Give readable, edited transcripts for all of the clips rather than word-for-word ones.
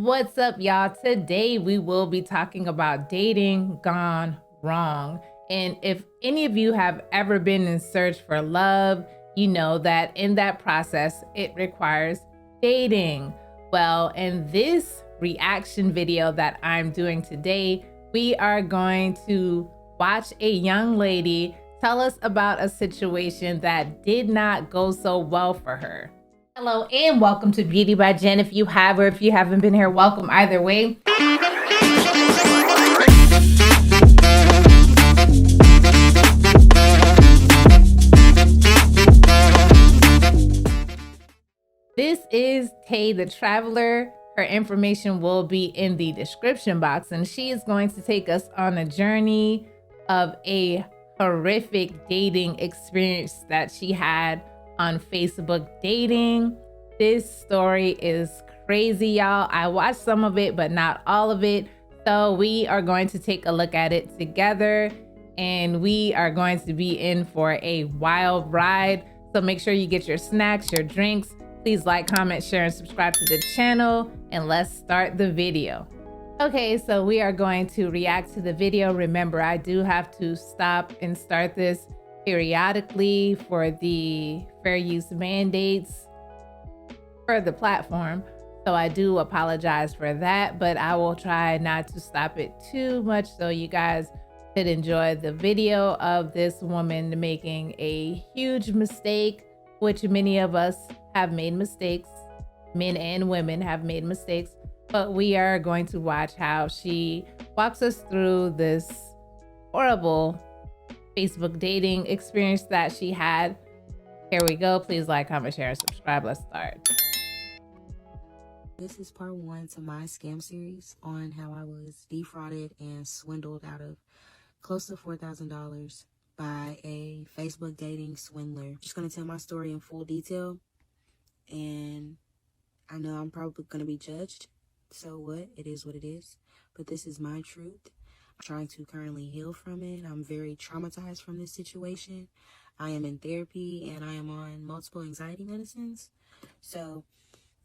What's up, y'all? Today we will be talking about dating gone wrong. And if any of you have ever been in search for love, you know that in that process, it requires dating. Well, in this reaction video that I'm doing today, we are going to watch a young lady tell us about a situation that did not go so well for her. Hello and welcome to Beauty by Jen. If you have or if you haven't been here, welcome either way. This is Tay the Traveler. Her information will be in the description box, and she is going to take us on a journey of a horrific dating experience that she had on Facebook dating. This story is crazy, y'all. I watched some of it, but not all of it. So we are going to take a look at it together, and we are going to be in for a wild ride. So make sure you get your snacks, your drinks. Please like, comment, share, and subscribe to the channel, and let's start the video. Okay, so we are going to react to the video. Remember, I do have to stop and start this periodically for the fair use mandates for the platform. So I do apologize for that, but I will try not to stop it too much so you guys could enjoy the video of this woman making a huge mistake, which many of us have made mistakes. Men and women have made mistakes, but we are going to watch how she walks us through this horrible Facebook dating experience that she had. Here we go. Please like, comment, share, and subscribe. Let's start. This is part 1 to my scam series on how I was defrauded and swindled out of close to $4,000 by a Facebook dating swindler. Just going to tell my story in full detail, and I know I'm probably going to be judged. So what? It is what it is. But this is my truth. I'm trying to currently heal from it. I'm very traumatized from this situation. I am in therapy and I am on multiple anxiety medicines. So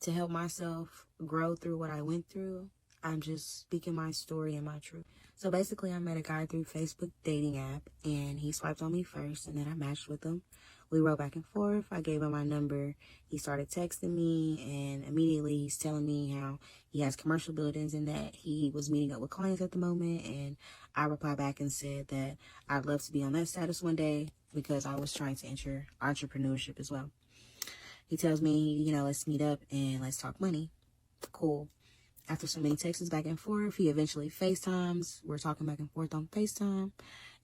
to help myself grow through what I went through, I'm just speaking my story and my truth. So basically, I met a guy through Facebook dating app, and he swiped on me first, and then I matched with him. We wrote back and forth. I gave him my number. He started texting me, and immediately he's telling me how he has commercial buildings and that he was meeting up with clients at the moment. And I replied back and said that I'd love to be on that status one day because I was trying to enter entrepreneurship as well. He tells me, let's meet up and let's talk money. Cool. After so many texts back and forth, he eventually FaceTimes. We're talking back and forth on FaceTime.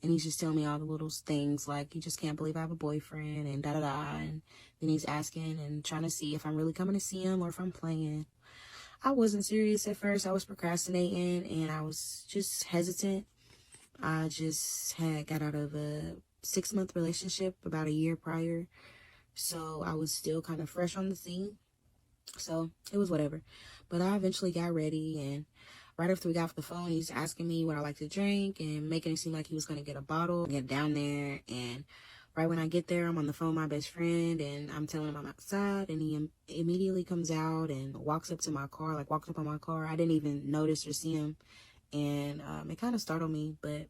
And he's just telling me all the little things like, you just can't believe I have a boyfriend and da-da-da. And then he's asking and trying to see if I'm really coming to see him or if I'm playing. I wasn't serious at first. I was procrastinating and I was just hesitant. I just had got out of a 6-month relationship about a year prior. So I was still kind of fresh on the scene. So it was whatever. But I eventually got ready, and right after we got off the phone, he's asking me what I like to drink and making it seem like he was going to get a bottle, get down there. And right when I get there, I'm on the phone with my best friend, and I'm telling him I'm outside, and he immediately comes out and walks up to my car, walks up on my car. I didn't even notice or see him, and it kind of startled me, but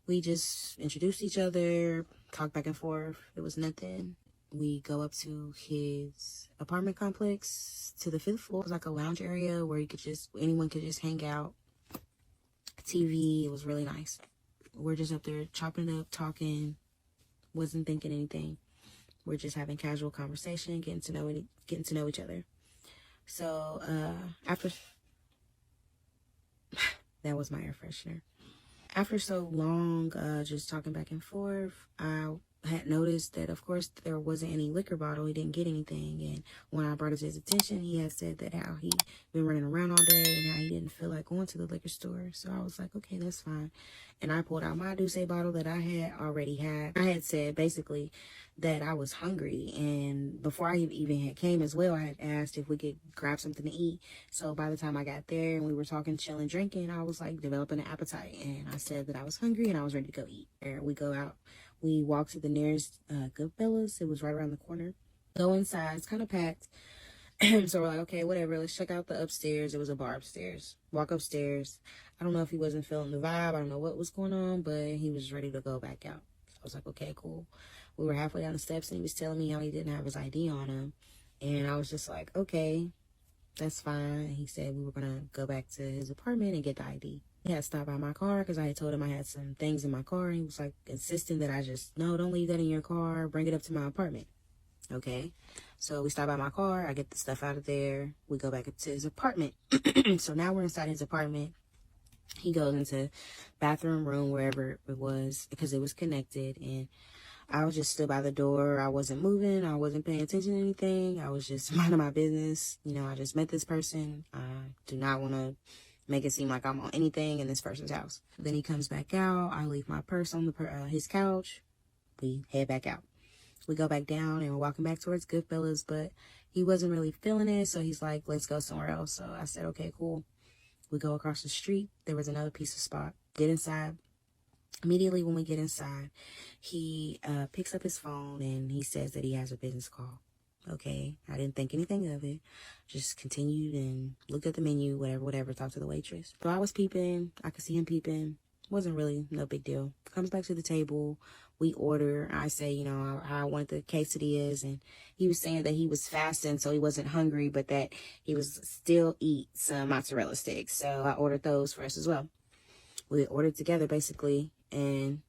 we just introduced each other, talked back and forth. It was nothing. We go up to his apartment complex to the 5th floor. It was like a lounge area where anyone could just hang out. TV, it was really nice. We're just up there chopping it up, talking. Wasn't thinking anything. We're just having casual conversation, getting to know each other. So after that was my air freshener. After so long, just talking back and forth, I had noticed that, of course, there wasn't any liquor bottle. He didn't get anything. And when I brought it to his attention, he had said that how he been running around all day and how he didn't feel like going to the liquor store. So I was like, okay, that's fine. And I pulled out my Douce bottle that I had already had. I had said basically that I was hungry. And before I even had came as well, I had asked if we could grab something to eat. So by the time I got there and we were talking, chilling, drinking, I was like developing an appetite. And I said that I was hungry and I was ready to go eat. And we go out. We walked to the nearest Goodfellas. It was right around the corner. Go inside. It's kind of packed. So we're like, okay, whatever. Let's check out the upstairs. It was a bar upstairs. Walk upstairs. I don't know if he wasn't feeling the vibe. I don't know what was going on, but he was ready to go back out. So I was like, okay, cool. We were halfway down the steps and he was telling me how he didn't have his ID on him. And I was just like, okay, that's fine. He said we were going to go back to his apartment and get the ID. He had stopped by my car because I had told him I had some things in my car. And he was like insisting that I just, no, don't leave that in your car. Bring it up to my apartment. Okay. So we stop by my car. I get the stuff out of there. We go back up to his apartment. So now we're inside his apartment. He goes into bathroom, room, wherever it was, because it was connected. And I was just stood by the door. I wasn't moving. I wasn't paying attention to anything. I was just minding my business. You know, I just met this person. I do not want to make it seem like I'm on anything in this person's house. Then he comes back out. I leave my purse on his couch. We head back out. We go back down and we're walking back towards Goodfellas, but he wasn't really feeling it. So he's like, let's go somewhere else. So I said, okay, cool. We go across the street. There was another pizza spot. Get inside. Immediately when we get inside, he picks up his phone and he says that he has a business call. Okay. I didn't think anything of it. Just continued and looked at the menu, whatever, talked to the waitress. So I was peeping. I could see him peeping. Wasn't really no big deal. Comes back to the table. We order. I say, you know, how I wanted the quesadillas. And he was saying that he was fasting, so he wasn't hungry, but that he was still eat some mozzarella sticks. So I ordered those for us as well. We ordered together, basically, and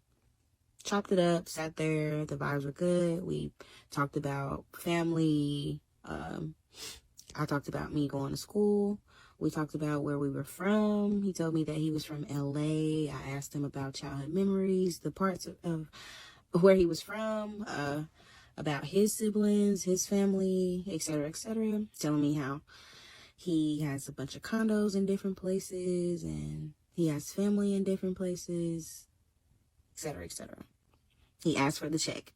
chopped it up, sat there. The vibes were good. We talked about family. I talked about me going to school. We talked about where we were from. He told me that he was from LA. I asked him about childhood memories, the parts of where he was from, about his siblings, his family, etc., etc. Telling me how he has a bunch of condos in different places and he has family in different places, etc., etc. He asked for the check.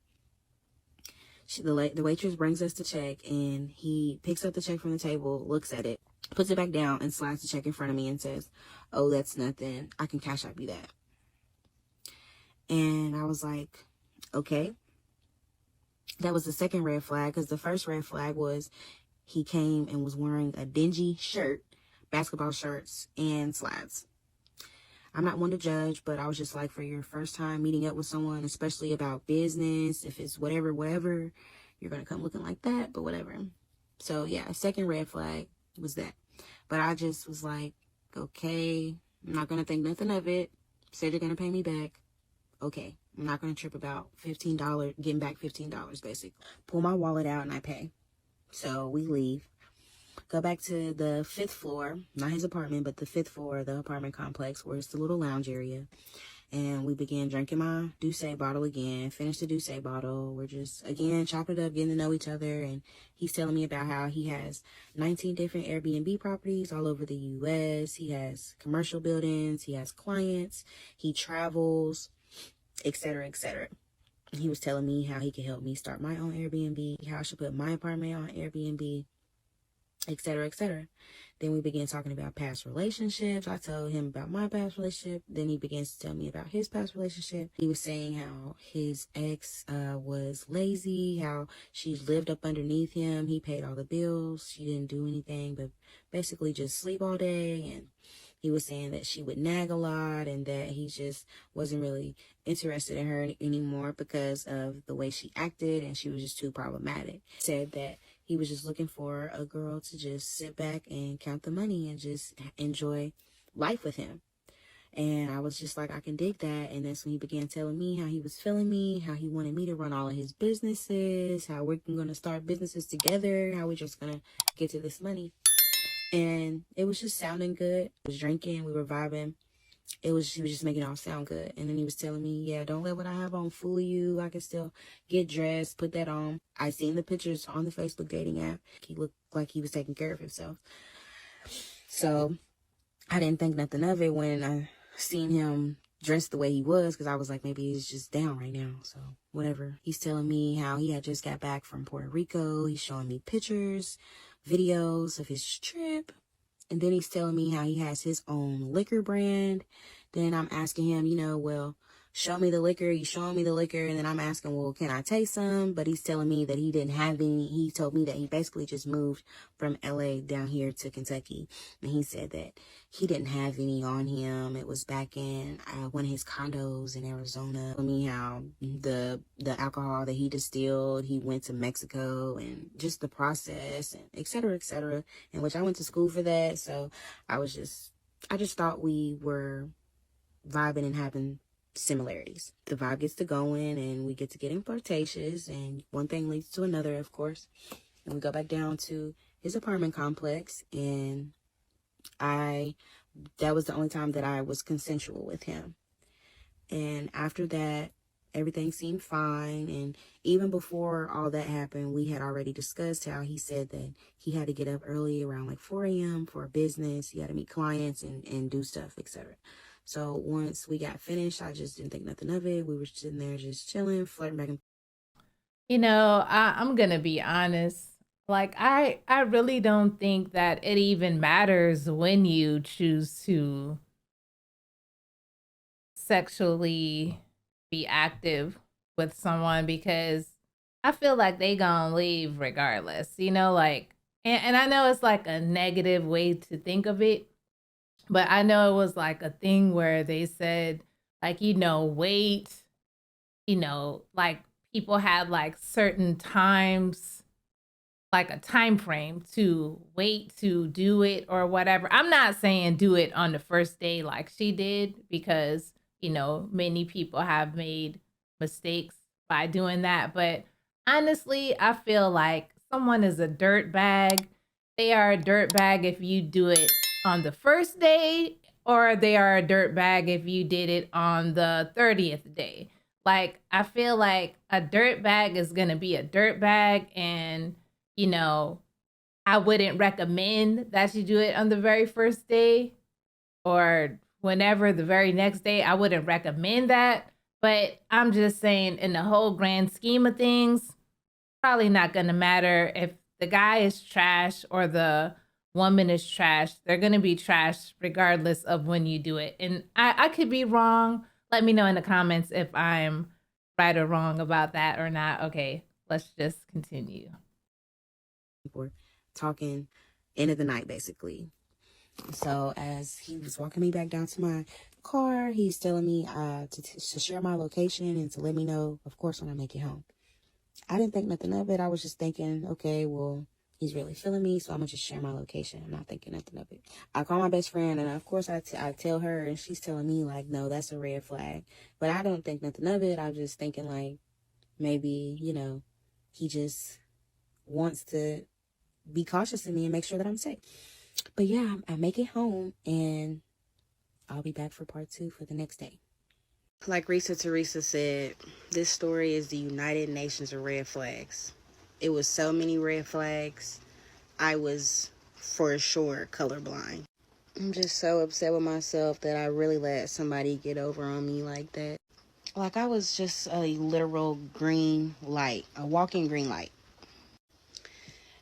The waitress brings us the check and he picks up the check from the table, looks at it, puts it back down and slides the check in front of me and says, oh, that's nothing. I can cash out you that. And I was like, okay. That was the second red flag, because the first red flag was he came and was wearing a dingy shirt, basketball shorts, and slides. I'm not one to judge, but I was just like, for your first time meeting up with someone, especially about business, if it's whatever, you're going to come looking like that, but whatever. So yeah, second red flag was that. But I just was like, okay, I'm not going to think nothing of it. Said you're going to pay me back. Okay, I'm not going to trip about $15, getting back $15, basically. Pull my wallet out and I pay. So we leave. Go back to the 5th floor, not his apartment, but the 5th floor of the apartment complex, where it's the little lounge area. And we began drinking my Douce bottle again, finished the Douce bottle. We're just, again, chopping it up, getting to know each other. And he's telling me about how he has 19 different Airbnb properties all over the U.S. He has commercial buildings. He has clients. He travels, etc., etc. He was telling me how he could help me start my own Airbnb, how I should put my apartment on Airbnb, etc., etc. Then we began talking about past relationships. I told him about my past relationship. Then he begins to tell me about his past relationship. He was saying how his ex was lazy, how she lived up underneath him. He paid all the bills. She didn't do anything but basically just sleep all day. And he was saying that she would nag a lot and that he just wasn't really interested in her anymore because of the way she acted and she was just too problematic. Said that he was just looking for a girl to just sit back and count the money and just enjoy life with him. And I was just like, I can dig that. And that's when he began telling me how he was feeling me, how he wanted me to run all of his businesses, how we're going to start businesses together, how we're just going to get to this money. And it was just sounding good. I was drinking, we were vibing. He was just making it all sound good. And then he was telling me, yeah, don't let what I have on fool you. I can still get dressed, put that on. I seen the pictures on the Facebook dating app. He looked like he was taking care of himself. So I didn't think nothing of it when I seen him dressed the way he was, because I was like, maybe he's just down right now. So whatever. He's telling me how he had just got back from Puerto Rico. He's showing me pictures, videos of his trip. And then he's telling me how he has his own liquor brand. Then I'm asking him, well, show me the liquor. He's showing me the liquor. And then I'm asking, well, can I taste some? But he's telling me that he didn't have any. He told me that he basically just moved from LA down here to Kentucky. And he said that he didn't have any on him. It was back in one of his condos in Arizona. Told me how the alcohol that he distilled, he went to Mexico, and just the process, and et cetera, in which I went to school for that. So I just thought we were vibing and having similarities. The vibe gets to going, and we get to getting flirtatious, and one thing leads to another, of course. And we go back down to his apartment complex, and that was the only time that I was consensual with him. And after that, everything seemed fine. And even before all that happened, we had already discussed how he said that he had to get up early around like 4 a.m. for a business. He had to meet clients and do stuff, etc. So once we got finished, I just didn't think nothing of it. We were sitting there just chilling, flirting back and You know, I'm gonna be honest. Like, I really don't think that it even matters when you choose to sexually be active with someone, because I feel like they gonna leave regardless. You know, like, and I know it's like a negative way to think of it, but I know it was like a thing where they said, like, wait, like people had like certain times, like a time frame to wait to do it or whatever. I'm not saying do it on the first day like she did, because, many people have made mistakes by doing that. But honestly, I feel like someone is a dirt bag. They are a dirt bag if you do it on the first day, or they are a dirt bag if you did it on the 30th day. Like, I feel like a dirt bag is going to be a dirt bag, and I wouldn't recommend that you do it on the very first day or whenever the very next day. I wouldn't recommend that. But I'm just saying, in the whole grand scheme of things, probably not going to matter if the guy is trash or the woman is trash. They're going to be trash regardless of when you do it. And I could be wrong. Let me know in the comments if I'm right or wrong about that or not. Okay, let's just continue. forth, talking end of the night, basically. So as he was walking me back down to my car, he's telling me to share my location and to let me know, of course, when I make it home. I didn't think nothing of it. I was just thinking, okay, well, he's really feeling me, so I'm going to just share my location. I'm not thinking nothing of it. I call my best friend, and of course, I tell her, and she's telling me, like, no, that's a red flag. But I don't think nothing of it. I'm just thinking, like, maybe, he just wants to be cautious of me and make sure that I'm safe. But yeah, I make it home, and I'll be back for part 2 for the next day. Like Risa Teresa said, this story is the United Nations of red flags. It was so many red flags. I was for sure colorblind. I'm just so upset with myself that I really let somebody get over on me like that. Like, I was just a literal green light, a walking green light.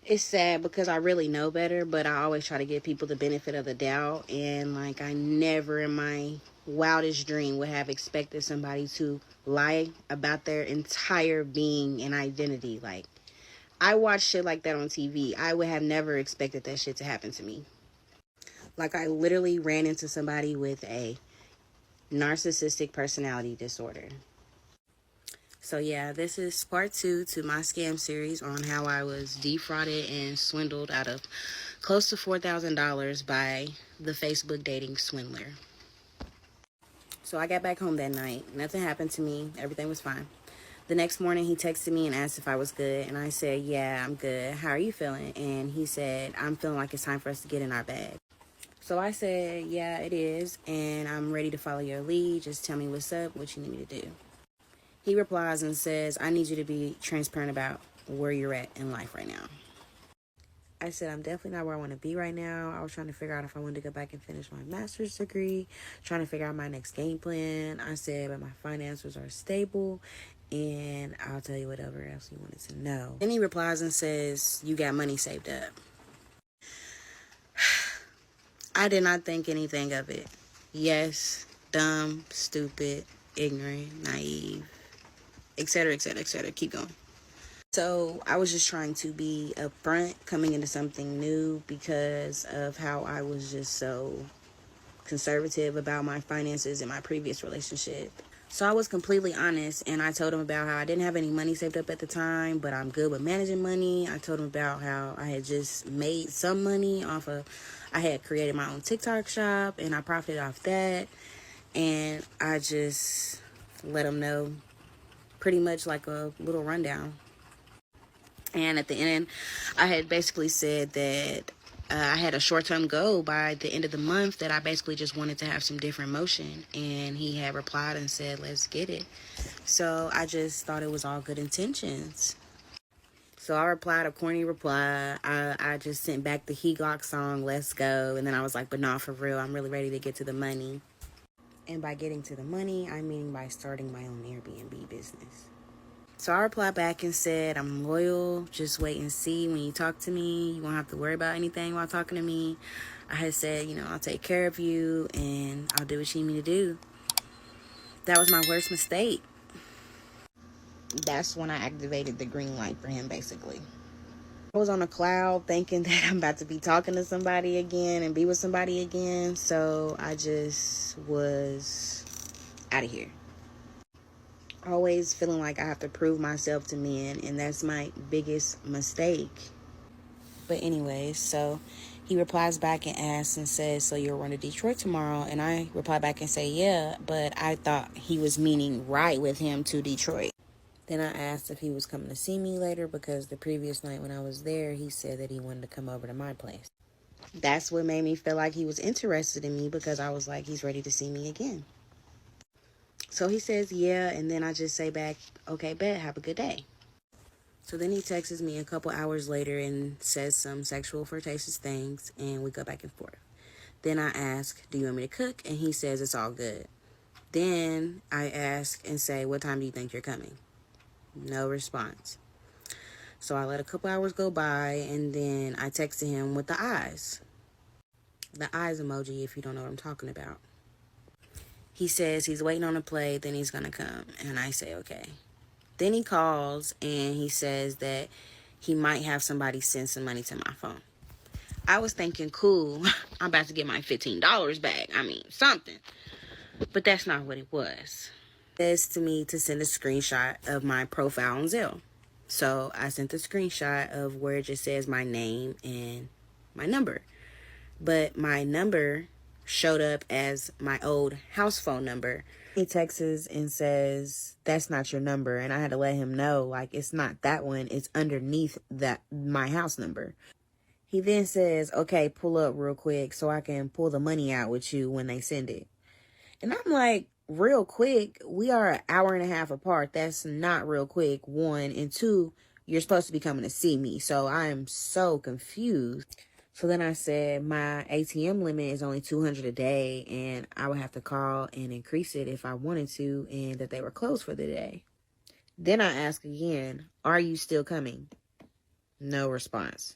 It's sad because I really know better, but I always try to give people the benefit of the doubt. And, like, I never in my wildest dream would have expected somebody to lie about their entire being and identity. Like, I watch shit like that on TV. I would have never expected that shit to happen to me. Like, I literally ran into somebody with a narcissistic personality disorder. So yeah, this is part 2 to my scam series on how I was defrauded and swindled out of close to $4,000 by the Facebook dating swindler. So I got back home that night. Nothing happened to me. Everything was fine. The next morning, he texted me and asked if I was good. And I said, yeah, I'm good. How are you feeling? And he said, I'm feeling like it's time for us to get in our bag. So I said, yeah, it is. And I'm ready to follow your lead. Just tell me what's up, what you need me to do. He replies and says, I need you to be transparent about where you're at in life right now. I said, I'm definitely not where I want to be right now. I was trying to figure out if I wanted to go back and finish my master's degree, trying to figure out my next game plan. I said, but my finances are stable, and I'll tell you whatever else you wanted to know. Then he replies and says, you got money saved up. I did not think anything of it. Yes, dumb, stupid, ignorant, naive, etc., etc., etc. Keep going. So I was just trying to be upfront coming into something new because of how I was just so conservative about my finances in my previous relationship. So I was completely honest, and I told him about how I didn't have any money saved up at the time, but I'm good with managing money. I told him about how I had just made some money off of, I had created my own TikTok shop, and I profited off that. And I just let him know pretty much like a little rundown. And at the end, I had basically said that I had a short-term goal by the end of the month that I basically just wanted to have some different motion. And he had replied and said, let's get it. So I just thought it was all good intentions. So I replied a corny reply. I just sent back the He Glock song, Let's Go. And then I was like, but nah, for real, I'm really ready to get to the money. And by getting to the money, I mean by starting my own Airbnb business. So I replied back and said, I'm loyal. Just wait and see. When you talk to me, you won't have to worry about anything while talking to me. I had said, I'll take care of you and I'll do what you need me to do. That was my worst mistake. That's when I activated the green light for him, basically. I was on a cloud thinking that I'm about to be talking to somebody again and be with somebody again. So I just was out of here. Always feeling like I have to prove myself to men, and that's my biggest mistake. But anyways, so he replies back and asks and says, so you'll run to Detroit tomorrow? And I reply back and say, yeah, but I thought he was meaning right with him to Detroit. Then I asked if he was coming to see me later because the previous night when I was there, he said that he wanted to come over to my place. That's what made me feel like he was interested in me because I was like, he's ready to see me again. So he says, yeah, and then I just say back, okay, bet, have a good day. So then he texts me a couple hours later and says some sexual flirtatious things, and we go back and forth. Then I ask, do you want me to cook? And he says it's all good. Then I ask and say, what time do you think you're coming? No response. So I let a couple hours go by, and then I texted him with the eyes. The eyes emoji, if you don't know what I'm talking about. He says he's waiting on a play, then he's going to come. And I say, okay. Then he calls and he says that he might have somebody send some money to my phone. I was thinking, cool, I'm about to get my $15 back. I mean, something. But that's not what it was. It says to me to send a screenshot of my profile on Zelle. So I sent the screenshot of where it just says my name and my number. But my number showed up as my old house phone number. He texts and says, that's not your number. And I had to let him know, like, it's not that one. It's underneath my house number. He then says, okay, pull up real quick so I can pull the money out with you when they send it. And I'm like, real quick? We are an hour and a half apart. That's not real quick, one. And two, you're supposed to be coming to see me. So I am so confused. So then I said my ATM limit is only $200 a day, and I would have to call and increase it if I wanted to, and that they were closed for the day. Then I asked again, are you still coming? No response.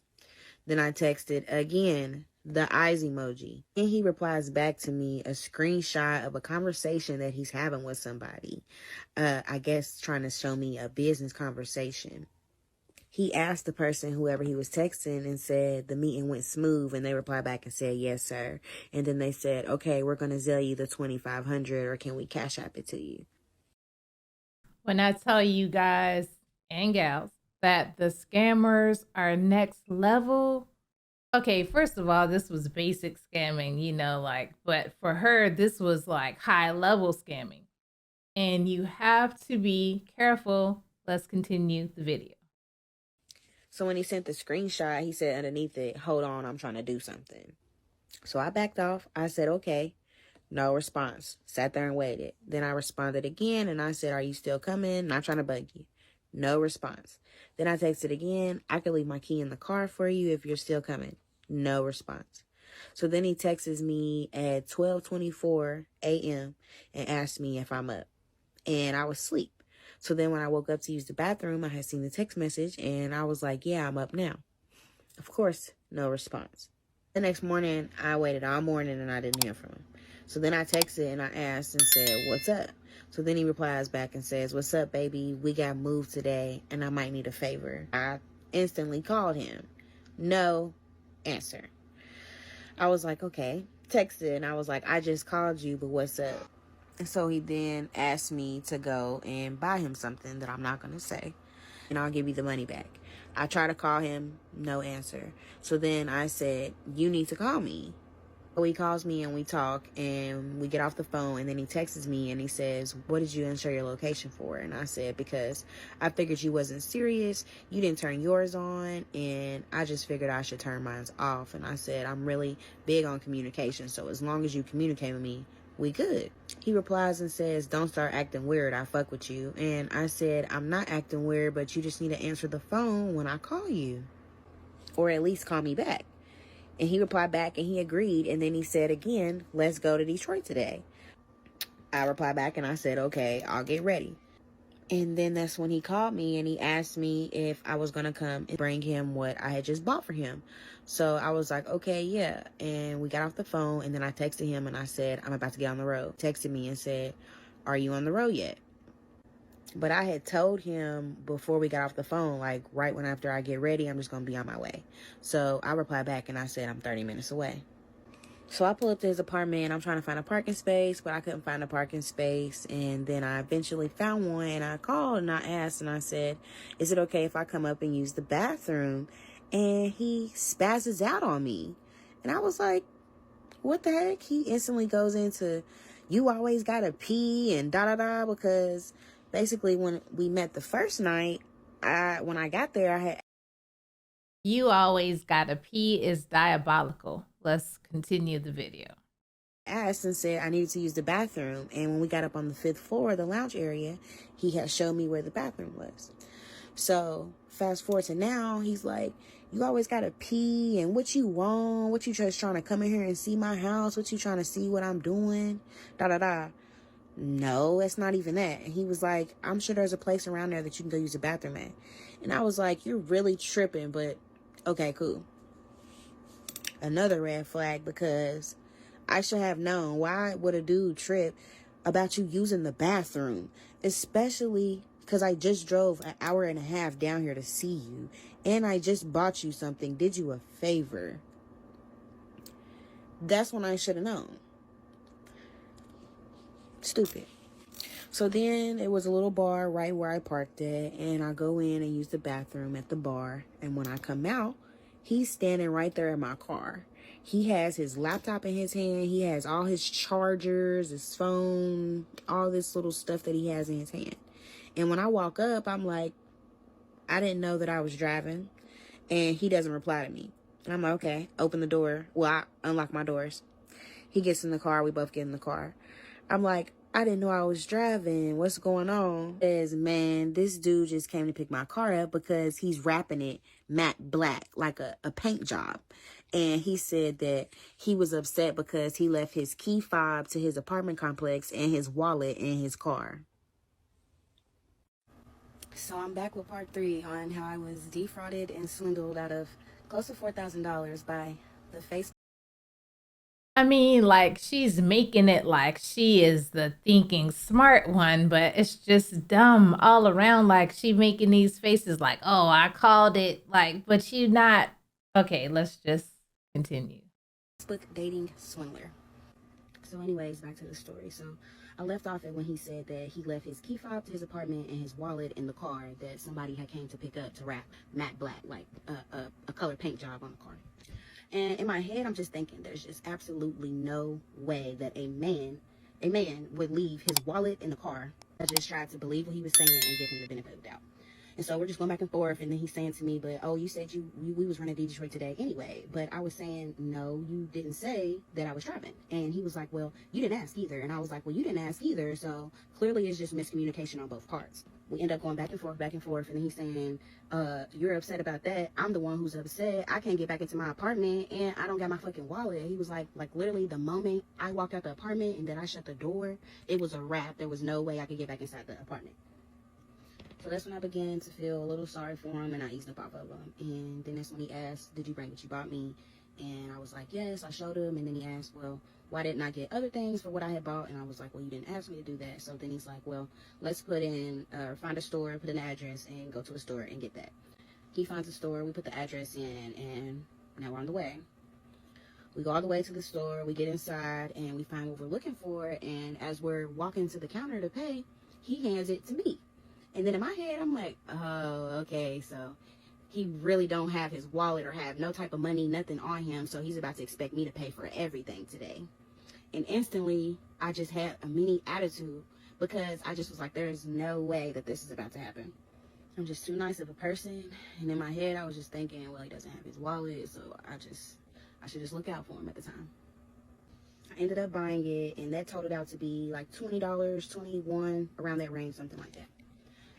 Then I texted again, the eyes emoji. And he replies back to me a screenshot of a conversation that he's having with somebody. I guess trying to show me a business conversation. He asked the person, whoever he was texting, and said the meeting went smooth, and they replied back and said, yes, sir. And then they said, okay, we're going to Zelle you the $2,500, or can we cash app it to you? When I tell you guys and gals that the scammers are next level, okay, first of all, this was basic scamming, but for her, this was like high level scamming. And you have to be careful. Let's continue the video. So when he sent the screenshot, he said underneath it, hold on, I'm trying to do something. So I backed off. I said, okay. No response. Sat there and waited. Then I responded again, and I said, are you still coming? Not trying to bug you. No response. Then I texted again, I could leave my key in the car for you if you're still coming. No response. So then he texts me at 12:24 a.m. and asked me if I'm up. And I was asleep. So then when I woke up to use the bathroom, I had seen the text message, and I was like, yeah, I'm up now. Of course, no response. The next morning, I waited all morning, and I didn't hear from him. So then I texted and I asked and said, what's up? So then he replies back and says, what's up, baby? We got moved today and I might need a favor. I instantly called him. No answer. I was like, okay. Texted and I was like, I just called you, but what's up? And so he then asked me to go and buy him something that I'm not going to say, and I'll give you the money back. I try to call him, no answer. So then I said, you need to call me. So he calls me and we talk and we get off the phone, and then he texts me and he says, what did you ensure your location for? And I said, because I figured you wasn't serious, you didn't turn yours on, and I just figured I should turn mine off. And I said, I'm really big on communication, so as long as you communicate with me, we good. He replies and says, don't start acting weird, I fuck with you. And I said, I'm not acting weird, but you just need to answer the phone when I call you, or at least call me back. And he replied back and he agreed. And then he said again, let's go to Detroit today. I replied back and I said, okay, I'll get ready. And then that's when he called me and he asked me if I was going to come and bring him what I had just bought for him. So I was like, okay, yeah. And we got off the phone, and then I texted him and I said, I'm about to get on the road. Texted me and said, are you on the road yet? But I had told him before we got off the phone, like right when after I get ready, I'm just going to be on my way. So I replied back and I said, I'm 30 minutes away. So I pull up to his apartment. I'm trying to find a parking space, but I couldn't find a parking space. And then I eventually found one, and I called and I asked and I said, is it okay if I come up and use the bathroom? And he spazzes out on me. And I was like, what the heck? He instantly goes into, you always gotta pee and da-da-da, because basically when we met the first night, when I got there, I had You always gotta pee is diabolical. Let's continue the video. asked and said I needed to use the bathroom. And when we got up on the 5th floor, the lounge area, he had showed me where the bathroom was. So fast forward to now, he's like, you always gotta pee, and what you want? What you just trying to come in here and see my house? What you trying to see what I'm doing? Da-da-da. No, it's not even that. And he was like, I'm sure there's a place around there that you can go use the bathroom at. And I was like, you're really tripping, but okay, cool. Another red flag, because I should have known. Why would a dude trip about you using the bathroom? Especially because I just drove an hour and a half down here to see you, and I just bought you something, did you a favor. That's when I should have known. Stupid. So then it was a little bar right where I parked at, and I go in and use the bathroom at the bar. And when I come out, he's standing right there in my car. He has his laptop in his hand. He has all his chargers, his phone, all this little stuff that he has in his hand. And when I walk up, I'm like, I didn't know that I was driving. And he doesn't reply to me. I'm like, okay, open the door. Well, I unlock my doors. He gets in the car. We both get in the car. I'm like, I didn't know I was driving. What's going on? He says, man, this dude just came to pick my car up because he's wrapping it matte black, like a paint job. And he said that he was upset because he left his key fob to his apartment complex and his wallet in his car. So I'm back with part 3 on how I was defrauded and swindled out of close to $4,000 by the Facebook. I mean, like, she's making it like she is the thinking smart one, but it's just dumb all around. Like, she making these faces like, oh, I called it, like, but you not. Okay, let's just continue. Facebook dating swindler. So anyways, back to the story. So I left off at when he said that he left his key fob to his apartment and his wallet in the car that somebody had came to pick up to wrap matte black, like a color paint job on the car. And in my head, I'm just thinking there's just absolutely no way that a man would leave his wallet in the car. I just tried to believe what he was saying and give him the benefit of the doubt. And so we're just going back and forth, and then he's saying to me, but, oh, you said we was running Detroit today anyway. But I was saying, no, you didn't say that I was driving. And he was like, well, you didn't ask either. And I was like, well, you didn't ask either. So clearly it's just miscommunication on both parts. We end up going back and forth. And then he's saying, you're upset about that. I'm the one who's upset. I can't get back into my apartment, and I don't got my fucking wallet. He was like literally the moment I walked out the apartment and then I shut the door, it was a wrap. There was no way I could get back inside the apartment. So that's when I began to feel a little sorry for him, and I eased up off of him. And then that's when he asked, did you bring what you bought me? And I was like, yes, I showed him. And then he asked, well, why didn't I get other things for what I had bought? And I was like, well, you didn't ask me to do that. So then he's like, well, let's find a store, put an address, and go to a store and get that. He finds a store, we put the address in, and now we're on the way. We go all the way to the store, we get inside, and we find what we're looking for. And as we're walking to the counter to pay, he hands it to me. And then in my head, I'm like, oh, okay, so he really don't have his wallet or have no type of money, nothing on him. So he's about to expect me to pay for everything today. And instantly, I just had a mini attitude because I just was like, there is no way that this is about to happen. I'm just too nice of a person. And in my head, I was just thinking, well, he doesn't have his wallet, so I should just look out for him at the time. I ended up buying it, and that totaled out to be like $20, $21, around that range, something like that.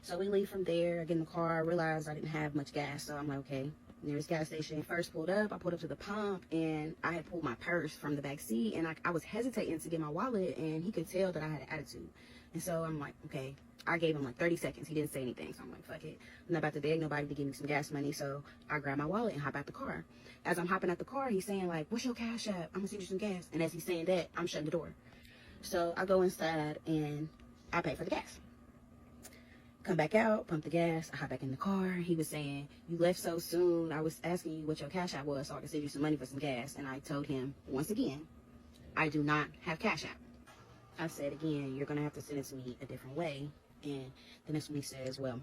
So we leave from there. I get in the car. I realized I didn't have much gas, so I'm like, okay, nearest gas station. First pulled up, I pulled up to the pump, and I had pulled my purse from the back seat, and I was hesitating to get my wallet, and he could tell that I had an attitude. And so I'm like, okay, I gave him like 30 seconds. He didn't say anything, so I'm like, fuck it. I'm not about to beg nobody to give me some gas money, so I grab my wallet and hop out the car. As I'm hopping out the car, he's saying like, what's your cash app? I'm gonna send you some gas. And as he's saying that, I'm shutting the door. So I go inside, and I pay for the gas. Come back out, pump the gas, I hop back in the car. He was saying, you left so soon. I was asking you what your cash app was so I could send you some money for some gas. And I told him, once again, I do not have cash app. I said, again, you're going to have to send it to me a different way. And then that's when he says, well,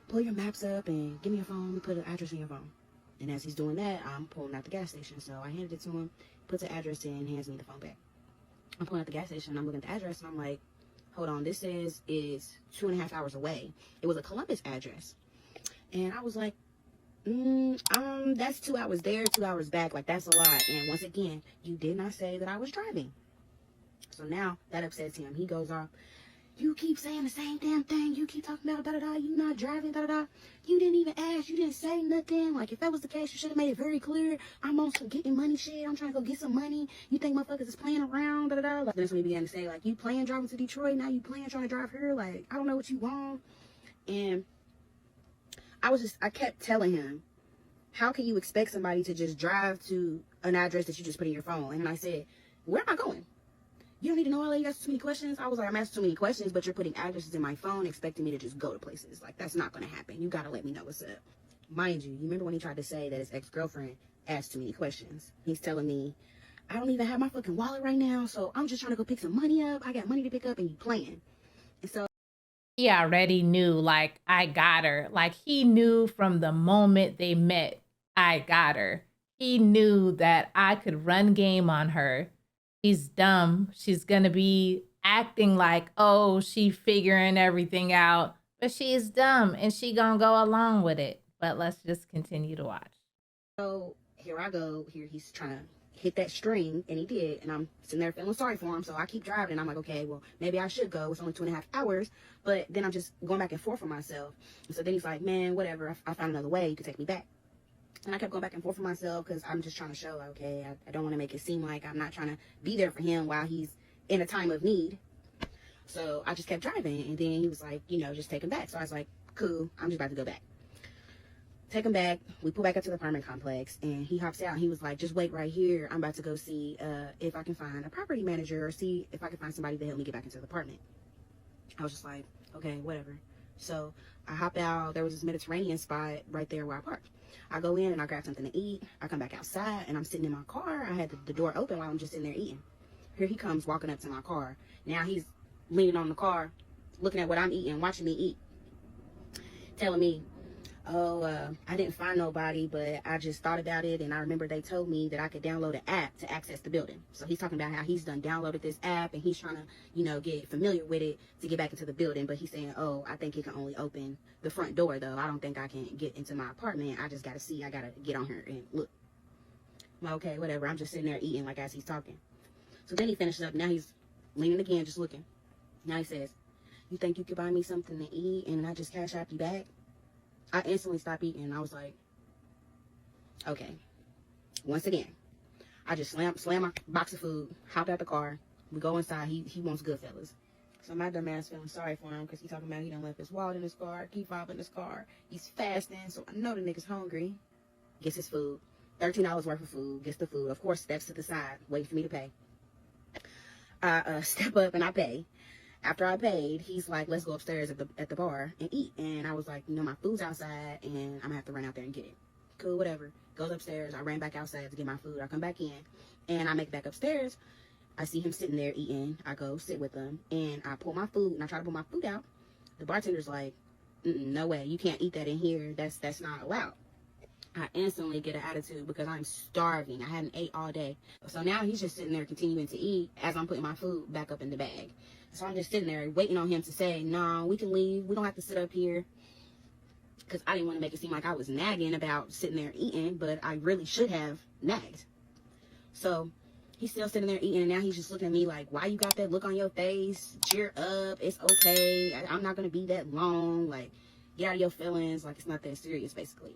pull your maps up and give me your phone. Put an address in your phone. And as he's doing that, I'm pulling out the gas station. So I handed it to him, puts the address in, hands me the phone back. I'm pulling out the gas station, I'm looking at the address, and I'm like, hold on, this says it's 2.5 hours away. It was a Columbus address. And I was like, that's 2 hours there, 2 hours back. Like, that's a lot. And once again, you did not say that I was driving. So now that upsets him. He goes off, you keep saying the same damn thing. You keep talking about da-da-da. You not driving, da-da-da. You didn't even ask. You didn't say nothing. Like, if that was the case, you should have made it very clear. I'm on some getting money shit. I'm trying to go get some money. You think motherfuckers is playing around, da-da-da. Like, that's when he began to say, like, you playing driving to Detroit. Now you playing trying to drive here. Like, I don't know what you want. And I kept telling him, how can you expect somebody to just drive to an address that you just put in your phone? And I said, where am I going? You don't need to know all that. You ask too many questions. I was like, I'm asking too many questions, but you're putting addresses in my phone expecting me to just go to places. Like, that's not going to happen. You got to let me know what's up. Mind you remember when he tried to say that his ex-girlfriend asked too many questions? He's telling me, I don't even have my fucking wallet right now, so I'm just trying to go pick some money up. I got money to pick up, and you playing. And so He already knew, like, I got her. Like, he knew from the moment they met, I got her. He knew that I could run game on her. She's dumb. She's going to be acting like, oh, she figuring everything out. But she is dumb, and she going to go along with it. But let's just continue to watch. So here I go. Here he's trying to hit that string, and he did. And I'm sitting there feeling sorry for him. So I keep driving, and I'm like, okay, well, maybe I should go. It's only 2.5 hours. But then I'm just going back and forth with myself. And so then he's like, man, whatever. I found another way. You can take me back. And I kept going back and forth with myself because I'm just trying to show, okay, I don't want to make it seem like I'm not trying to be there for him while he's in a time of need. So I just kept driving. And then he was like, just take him back. So I was like, cool, I'm just about to go back. Take him back. We pull back up to the apartment complex, and he hops out, and he was like, just wait right here. I'm about to go see if I can find a property manager or see if I can find somebody to help me get back into the apartment. I was just like, okay, whatever. So I hop out. There was this Mediterranean spot right there where I parked. I go in and I grab something to eat. I come back outside, and I'm sitting in my car. I had the door open while I'm just sitting there eating. Here he comes walking up to my car. Now he's leaning on the car, looking at what I'm eating, watching me eat, telling me, oh, I didn't find nobody, but I just thought about it, and I remember they told me that I could download an app to access the building. So he's talking about how he's done downloaded this app, and he's trying to, get familiar with it to get back into the building. But he's saying, oh, I think it can only open the front door, though. I don't think I can get into my apartment. I just got to see. I got to get on here and look. I'm like, okay, whatever. I'm just sitting there eating like as he's talking. So then he finishes up. Now he's leaning again, just looking. Now he says, you think you could buy me something to eat, and I just cash out you back? I instantly stopped eating, and I was like, okay. Once again, I just slam my box of food, hop out the car. We go inside. He wants Goodfellas. So my dumb ass feeling sorry for him because he's talking about he done left his wallet in his car, key fob in his car. He's fasting, so I know the nigga's hungry. Gets his food. $13 worth of food, gets the food, of course, steps to the side, waiting for me to pay. I step up and I pay. After I paid, he's like, let's go upstairs at the bar and eat. And I was like, you know, my food's outside and I'm gonna have to run out there and get it. Cool, whatever. Goes upstairs. I ran back outside to get my food. I come back in and I make it back upstairs. I see him sitting there eating. I go sit with him and I pull my food and I try to pull my food out. The bartender's like, no way, you can't eat that in here. That's not allowed. I instantly get an attitude because I'm starving. I hadn't ate all day. So now he's just sitting there continuing to eat as I'm putting my food back up in the bag. So I'm just sitting there waiting on him to say, no, we can leave. We don't have to sit up here. Because I didn't want to make it seem like I was nagging about sitting there eating, but I really should have nagged. So he's still sitting there eating, and now he's just looking at me like, why you got that look on your face? Cheer up. It's okay. I'm not going to be that long. Like, get out of your feelings. Like, it's not that serious, basically.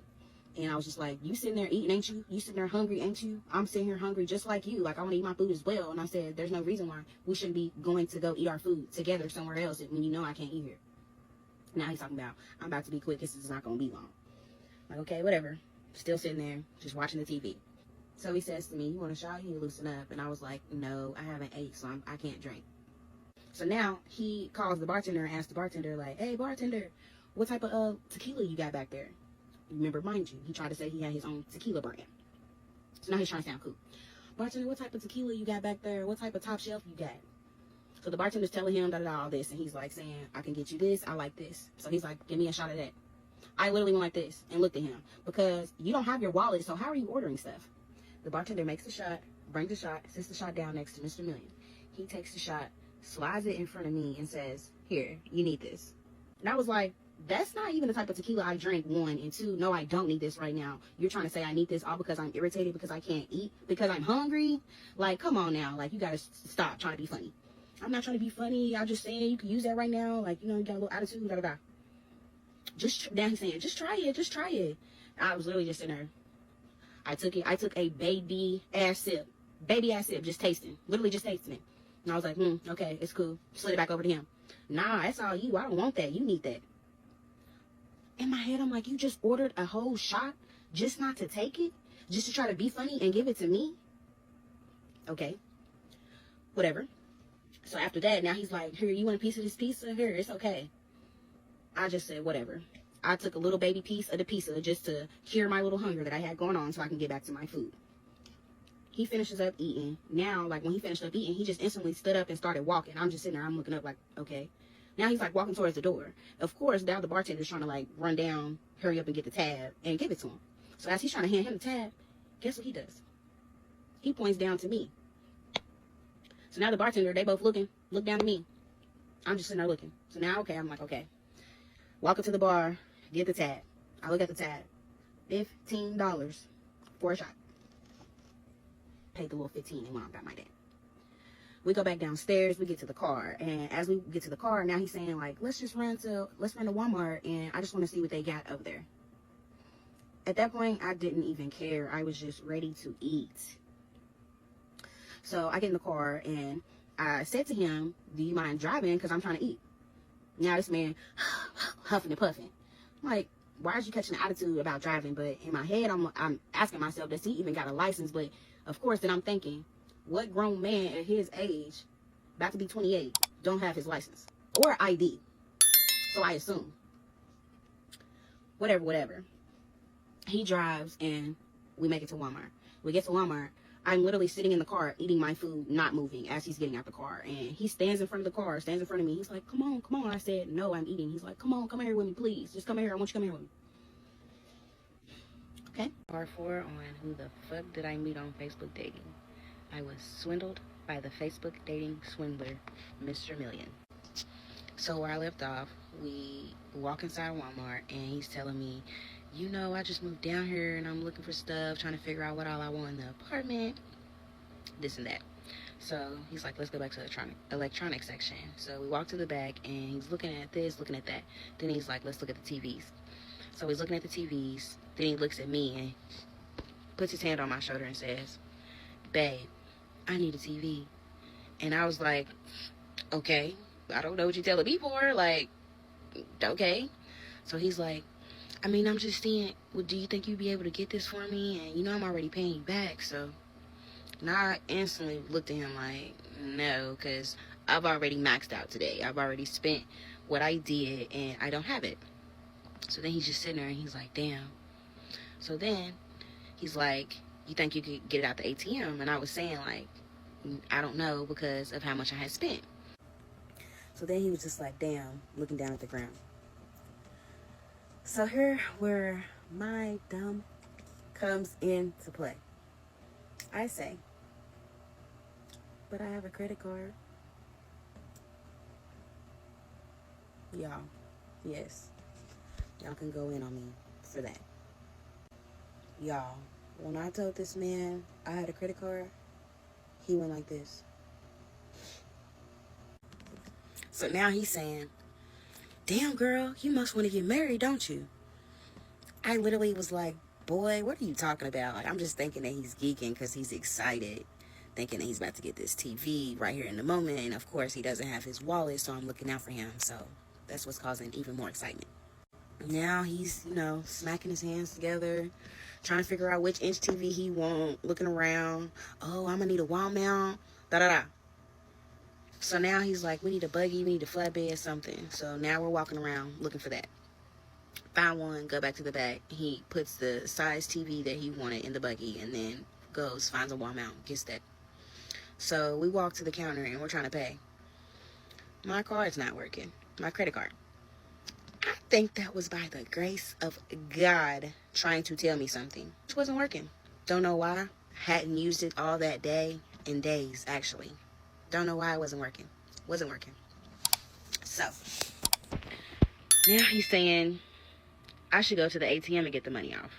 And I was just like, you sitting there eating, ain't you? You sitting there hungry, ain't you? I'm sitting here hungry just like you. Like, I want to eat my food as well. And I said, there's no reason why we shouldn't be going to go eat our food together somewhere else when you know I can't eat here. Now he's talking about, I'm about to be quick. This is not going to be long. Like, okay, whatever. Still sitting there, just watching the TV. So he says to me, you want a shot? You need to loosen up. And I was like, no, I haven't ate, so I can't drink. So now he calls the bartender and asks the bartender, like, hey, bartender, what type of tequila you got back there? Remember, mind you, he tried to say he had his own tequila brand. So now he's trying to sound cool. Bartender, what type of tequila you got back there? What type of top shelf you got? So the bartender's telling him all this, and he's like saying, I can get you this, I like this. So he's like, give me a shot of that. I literally went like this and looked at him because you don't have your wallet, so how are you ordering stuff? The bartender makes the shot, brings the shot, sits the shot down next to Mr. Million. He takes the shot, slides it in front of me, and says, here, you need this. And I was like, that's not even the type of tequila I drink, one. And two, no, I don't need this right now. You're trying to say I need this all because I'm irritated, because I can't eat, because I'm hungry? Like, come on now. Like, you got to stop trying to be funny. I'm not trying to be funny. I'm just saying you can use that right now. Like, you know, you got a little attitude, da-da-da. Now he's saying, just try it. Just try it. I was literally just sitting there. I took a baby-ass sip. Baby-ass sip, just tasting. Literally just tasting it. And I was like, okay, it's cool. Slid it back over to him. Nah, that's all you. I don't want that. You need that. In my head, I'm like, you just ordered a whole shot just not to take it? Just to try to be funny and give it to me? Okay. Whatever. So after that, now he's like, here, you want a piece of this pizza? Here, it's okay. I just said, whatever. I took a little baby piece of the pizza just to cure my little hunger that I had going on so I can get back to my food. He finishes up eating. Now, like, when he finished up eating, he just instantly stood up and started walking. I'm just sitting there, I'm looking up like, okay. Now he's like walking towards the door. Of course, now the bartender's trying to like run down, hurry up and get the tab and give it to him. So as he's trying to hand him the tab, guess what he does? He points down to me. So now the bartender, they both look down at me. I'm just sitting there looking. So now, okay, I'm like, okay. Walk up to the bar, get the tab. I look at the tab. $15 for a shot. Paid the little 15 and went on about my day. We go back downstairs, we get to the car, and as we get to the car, now he's saying like, let's run to Walmart, and I just want to see what they got over there. At that point, I didn't even care. I was just ready to eat. So I get in the car, and I said to him, do you mind driving? Because I'm trying to eat. Now this man, huffing and puffing. I'm like, why is you catching an attitude about driving? But in my head, I'm asking myself, does he even got a license? But of course, then I'm thinking, what grown man at his age, about to be 28, don't have his license or ID? So I assume. Whatever. He drives and we make it to Walmart. We get to Walmart. I'm literally sitting in the car, eating my food, not moving as he's getting out the car. And he stands in front of the car, stands in front of me. He's like, come on. I said, no, I'm eating. He's like, come here with me, please. Just come here. I want you to come here with me. Okay. Part 4 on who the fuck did I meet on Facebook dating. I was swindled by the Facebook dating swindler, Mr. Million. So where I left off, we walk inside Walmart, and he's telling me, you know, I just moved down here, and I'm looking for stuff, trying to figure out what all I want in the apartment, this and that. So he's like, let's go back to the electronics section. So we walk to the back, and he's looking at this, looking at that. Then he's like, let's look at the TVs. So he's looking at the TVs. Then he looks at me and puts his hand on my shoulder and says, babe, I need a TV. And I was like, okay, I don't know what you're telling me for. Like, okay. So he's like, I mean, I'm just saying, well, do you think you'd be able to get this for me? And, you know, I'm already paying you back, so. And I instantly looked at him like, no, because I've already maxed out today. I've already spent what I did, and I don't have it. So then he's just sitting there, and he's like, damn. So then he's like, you think you could get it out the ATM? And I was saying, like, I don't know because of how much I had spent. So then he was just like, damn, looking down at the ground. So here where my dumb comes into play. I say, but I have a credit card. Y'all, yes, y'all can go in on me for that. Y'all, when I told this man I had a credit card, he went like this. So now he's saying, damn girl, you must want to get married, don't you? I literally was like, boy, what are you talking about? Like, I'm just thinking that he's geeking because he's excited, thinking that he's about to get this TV right here in the moment. And of course, he doesn't have his wallet, so I'm looking out for him. So that's what's causing even more excitement. Now he's, you know, smacking his hands together, trying to figure out which inch TV he want, looking around. Oh, I'm going to need a wall mount, da-da-da. So now he's like, we need a buggy, we need a flatbed, something. So now we're walking around looking for that. Find one, go back to the back. He puts the size TV that he wanted in the buggy and then goes, finds a wall mount, gets that. So we walk to the counter and we're trying to pay. My card's not working, my credit card. I think that was by the grace of God trying to tell me something. It wasn't working. Don't know why. Hadn't used it all that day and days, actually. Don't know why it wasn't working. Wasn't working. So now he's saying I should go to the ATM and get the money off.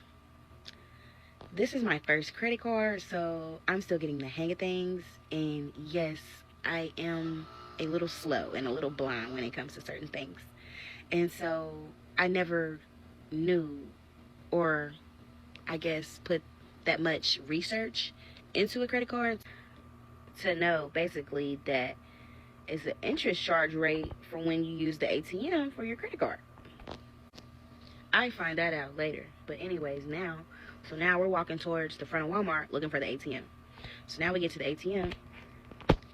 This is my first credit card, so I'm still getting the hang of things. And yes, I am a little slow and a little blind when it comes to certain things. And so I never knew, or I guess put that much research into a credit card to know basically that it's an interest charge rate for when you use the ATM for your credit card. I find that out later. But anyways, now we're walking towards the front of Walmart looking for the ATM. So now we get to the ATM.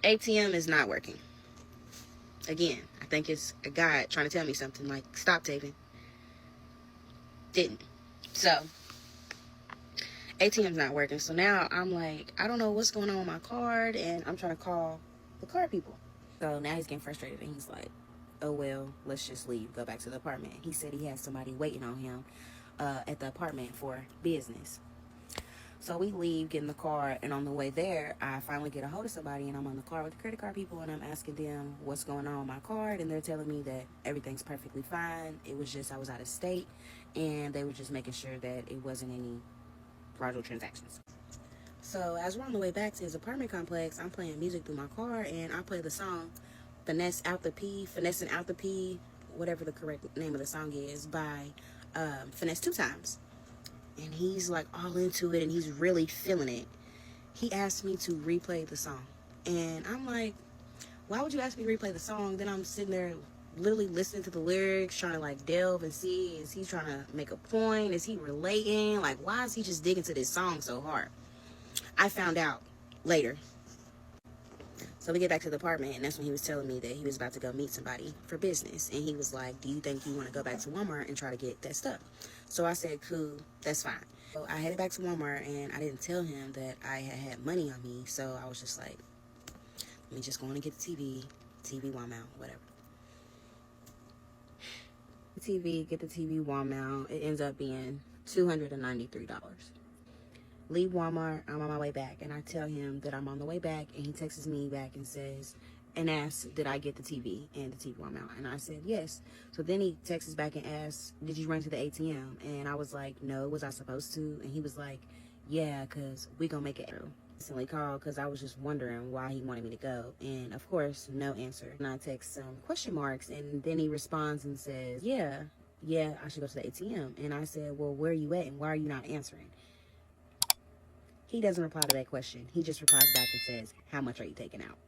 ATM is not working. Again, I think it's a guy trying to tell me something like, stop taping. Didn't. So ATM's not working. So now I'm like, I don't know what's going on with my card, and I'm trying to call the card people. So now he's getting frustrated, and he's like, oh well, let's just leave, go back to the apartment. He said he has somebody waiting on him at the apartment for business. So we leave, get in the car, and on the way there, I finally get a hold of somebody, and I'm on the car with the credit card people, and I'm asking them what's going on with my card, and they're telling me that everything's perfectly fine. It was just I was out of state, and they were just making sure that it wasn't any fraudulent transactions. So as we're on the way back to his apartment complex, I'm playing music through my car, and I play the song Finessing Out the P, whatever the correct name of the song is, by Finesse 2 Times. And he's like all into it, and he's really feeling it. He asked me to replay the song, and I'm like, why would you ask me to replay the song? Then I'm sitting there literally listening to the lyrics, trying to like delve and see, is he trying to make a point? Is he relating? Like, why is he just digging to this song so hard? I found out later. So we get back to the apartment, and that's when he was telling me that he was about to go meet somebody for business. And he was like, do you think you want to go back to Walmart and try to get that stuff? So I said, cool, that's fine. So I headed back to Walmart, and I didn't tell him that I had money on me. So I was just like, let me just go on and get the TV wall mount, whatever. Get the TV wall mount. It ends up being $293. Leave Walmart, I'm on my way back, and I tell him that I'm on the way back, and he texts me back and says, and asks, did I get the TV and the TV wall mount? And I said, yes. So then he texts back and asks, did you run to the ATM? And I was like, no, was I supposed to? And he was like, yeah, because we gonna make it. I instantly called because I was just wondering why he wanted me to go. And of course, no answer. And I text some question marks, and then he responds and says, yeah, I should go to the ATM. And I said, well, where are you at, and why are you not answering? He doesn't reply to that question. He just replies back and says, how much are you taking out?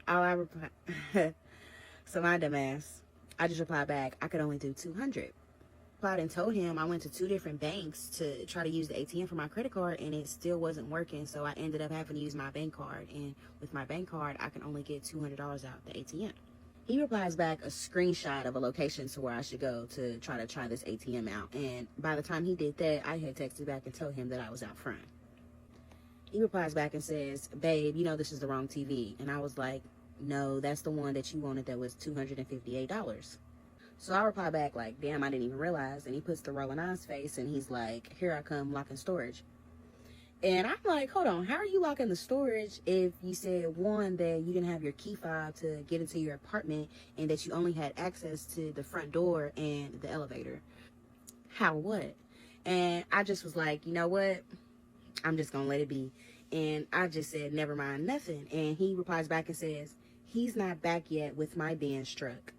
All I reply, so my dumb ass, I just replied back, I could only do 200. Applied and told him I went to 2 different banks to try to use the ATM for my credit card, and it still wasn't working. So I ended up having to use my bank card, and with my bank card, I can only get $200 out the ATM. He replies back a screenshot of a location to where I should go to try this ATM out. And by the time he did that, I had texted back and told him that I was out front. He replies back and says, babe, you know this is the wrong TV. And I was like, no, that's the one that you wanted that was $258. So I reply back like, damn, I didn't even realize. And he puts the rolling eyes face and he's like, here I come locking storage. And I'm like, hold on, how are you locking the storage if you said, one, that you didn't have your key fob to get into your apartment and that you only had access to the front door and the elevator? How, what? And I just was like, you know what? I'm just going to let it be. And I just said, never mind, nothing. And he replies back and says, he's not back yet with my Benz truck.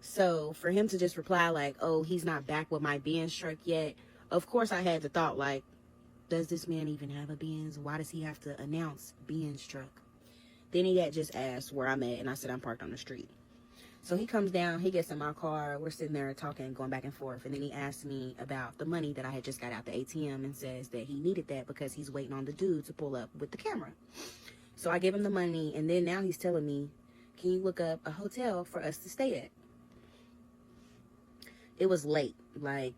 So for him to just reply like, oh, he's not back with my Benz truck yet, of course I had the thought like, does this man even have a Benz? Why does he have to announce Benz truck? Then he had just asked where I'm at, and I said I'm parked on the street. So he comes down, he gets in my car, we're sitting there talking, going back and forth, and then he asks me about the money that I had just got out the ATM and says that he needed that because he's waiting on the dude to pull up with the camera. So I give him the money, and then now he's telling me, can you look up a hotel for us to stay at? It was late, like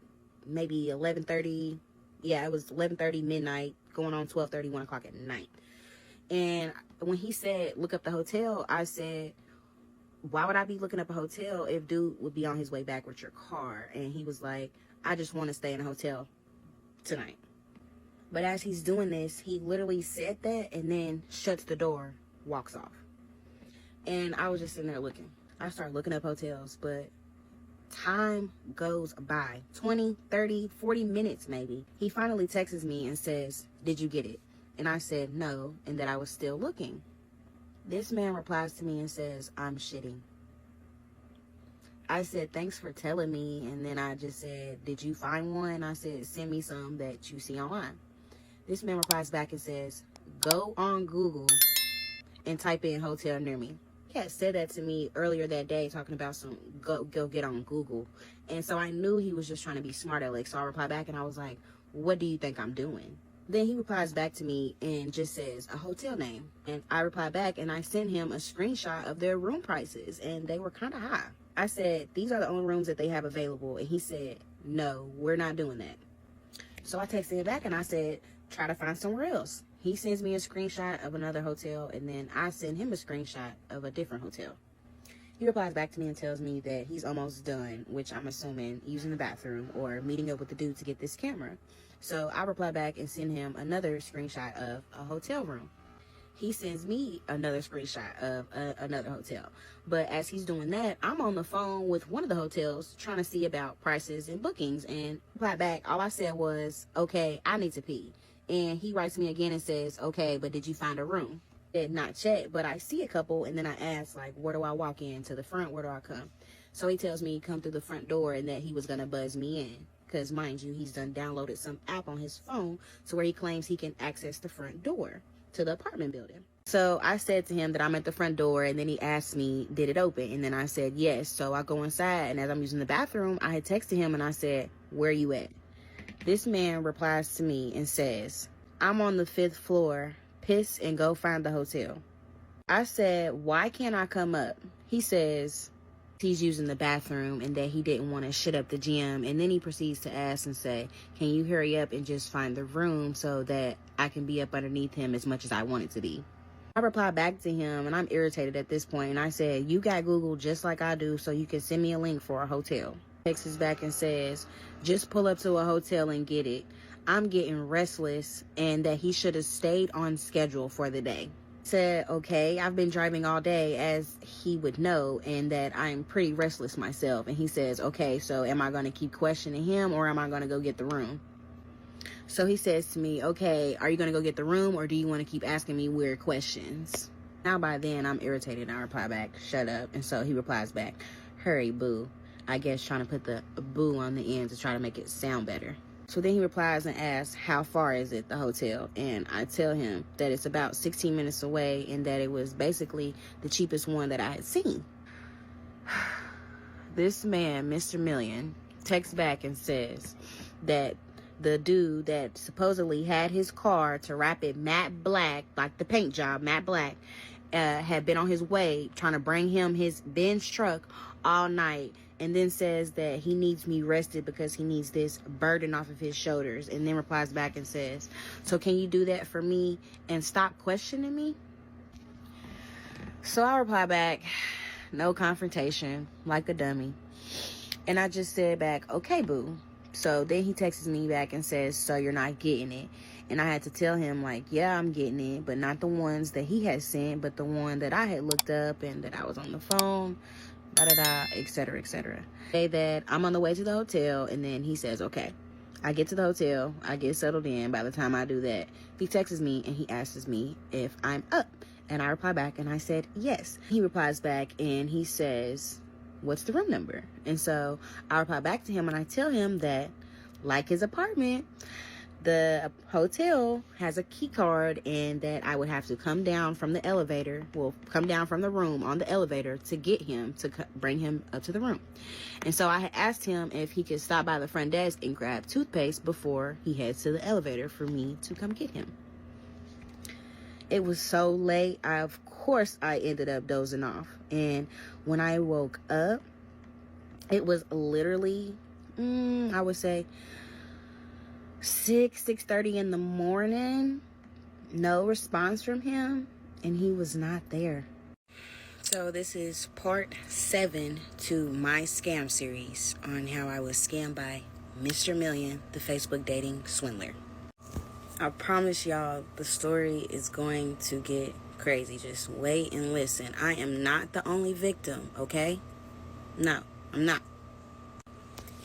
maybe 11:30. Yeah, it was 11:30 midnight, going on 12:30, 1 o'clock at night. And when he said, look up the hotel, I said, why would I be looking up a hotel if dude would be on his way back with your car? And he was like, I just want to stay in a hotel tonight. But as he's doing this, he literally said that and then shuts the door, walks off. And I was just sitting there looking. I started looking up hotels, but time goes by 20, 30, 40 minutes maybe. He finally texts me and says, did you get it? And I said no, and that I was still looking. This man replies to me and says, I'm shitting. I said, thanks for telling me. And then I just said, did you find one? I said, send me some that you see online. This man replies back and says, go on Google and type in hotel near me. He had said that to me earlier that day, talking about some go get on Google. And so I knew he was just trying to be smart aleck. So I replied back and I was like, what do you think I'm doing? Then he replies back to me and just says a hotel name. And I reply back and I sent him a screenshot of their room prices, and they were kind of high. I said, these are the only rooms that they have available. And he said, no, we're not doing that. So I texted him back and I said, try to find somewhere else. He sends me a screenshot of another hotel, and then I send him a screenshot of a different hotel. He replies back to me and tells me that he's almost done, which I'm assuming using the bathroom or meeting up with the dude to get this camera. So I reply back and send him another screenshot of a hotel room. He sends me another screenshot of another hotel. But as he's doing that, I'm on the phone with one of the hotels trying to see about prices and bookings, and reply back, all I said was, okay, I need to pee. And he writes me again and says, okay, but did you find a room? Did not check, but I see a couple, and then I ask, like, where do I walk in? To the front? Where do I come? So he tells me come through the front door and that he was going to buzz me in. Because, mind you, he's done downloaded some app on his phone to where he claims he can access the front door to the apartment building. So I said to him that I'm at the front door, and then he asked me, did it open? And then I said, yes. So I go inside, and as I'm using the bathroom, I had texted him, and I said, where you at? This man replies to me and says, I'm on the 5th floor. Piss and go find the hotel. I said, why can't I come up? He says he's using the bathroom and that he didn't want to shut up the gym. And then he proceeds to ask and say, can you hurry up and just find the room so that I can be up underneath him as much as I want it to be? I replied back to him, and I'm irritated at this point, and I said, you got Google just like I do, so you can send me a link for a hotel. He texts back and says, just pull up to a hotel and get it. I'm getting restless, and that he should have stayed on schedule for the day. Said, okay, I've been driving all day, as he would know, and that I'm pretty restless myself. And he says, okay, so am I going to keep questioning him, or am I going to go get the room? So he says to me, okay, are you going to go get the room, or do you want to keep asking me weird questions? Now by then, I'm irritated, and I reply back, shut up. And so he replies back, hurry, boo. I guess trying to put the boo on the end to try to make it sound better. So then he replies and asks, how far is it, the hotel? And I tell him that it's about 16 minutes away, and that it was basically the cheapest one that I had seen. This man, Mr. Million, texts back and says that the dude that supposedly had his car to wrap it matte black, like the paint job, matte black, had been on his way trying to bring him his Benz truck all night, and then says that he needs me rested because he needs this burden off of his shoulders, and then replies back and says, so can you do that for me and stop questioning me? So I reply back, no confrontation, like a dummy. And I just said back, okay, boo. So then he texts me back and says, so you're not getting it. And I had to tell him, like, yeah, I'm getting it, but not the ones that he had sent, but the one that I had looked up and that I was on the phone, da-da-da, etc., etc. Say that I'm on the way to the hotel, and then he says, okay. I get to the hotel, I get settled in. By the time I do that, he texts me and he asks me if I'm up. And I reply back and I said, yes. He replies back and he says, what's the room number? And so I reply back to him and I tell him that, like his apartment, the hotel has a key card and that I would have to come down from the elevator, come down from the room on the elevator to get him, to bring him up to the room. And so I had asked him if he could stop by the front desk and grab toothpaste before he heads to the elevator for me to come get him. It was so late, of course I ended up dozing off. And when I woke up, it was literally, I would say, 6:30 in the morning. No response from him, and he was not there. So this is part 7 to my scam series on how I was scammed by Mr. Million, the Facebook dating swindler. I promise y'all the story is going to get crazy. Just wait and listen. I am not the only victim, okay? No, I'm not.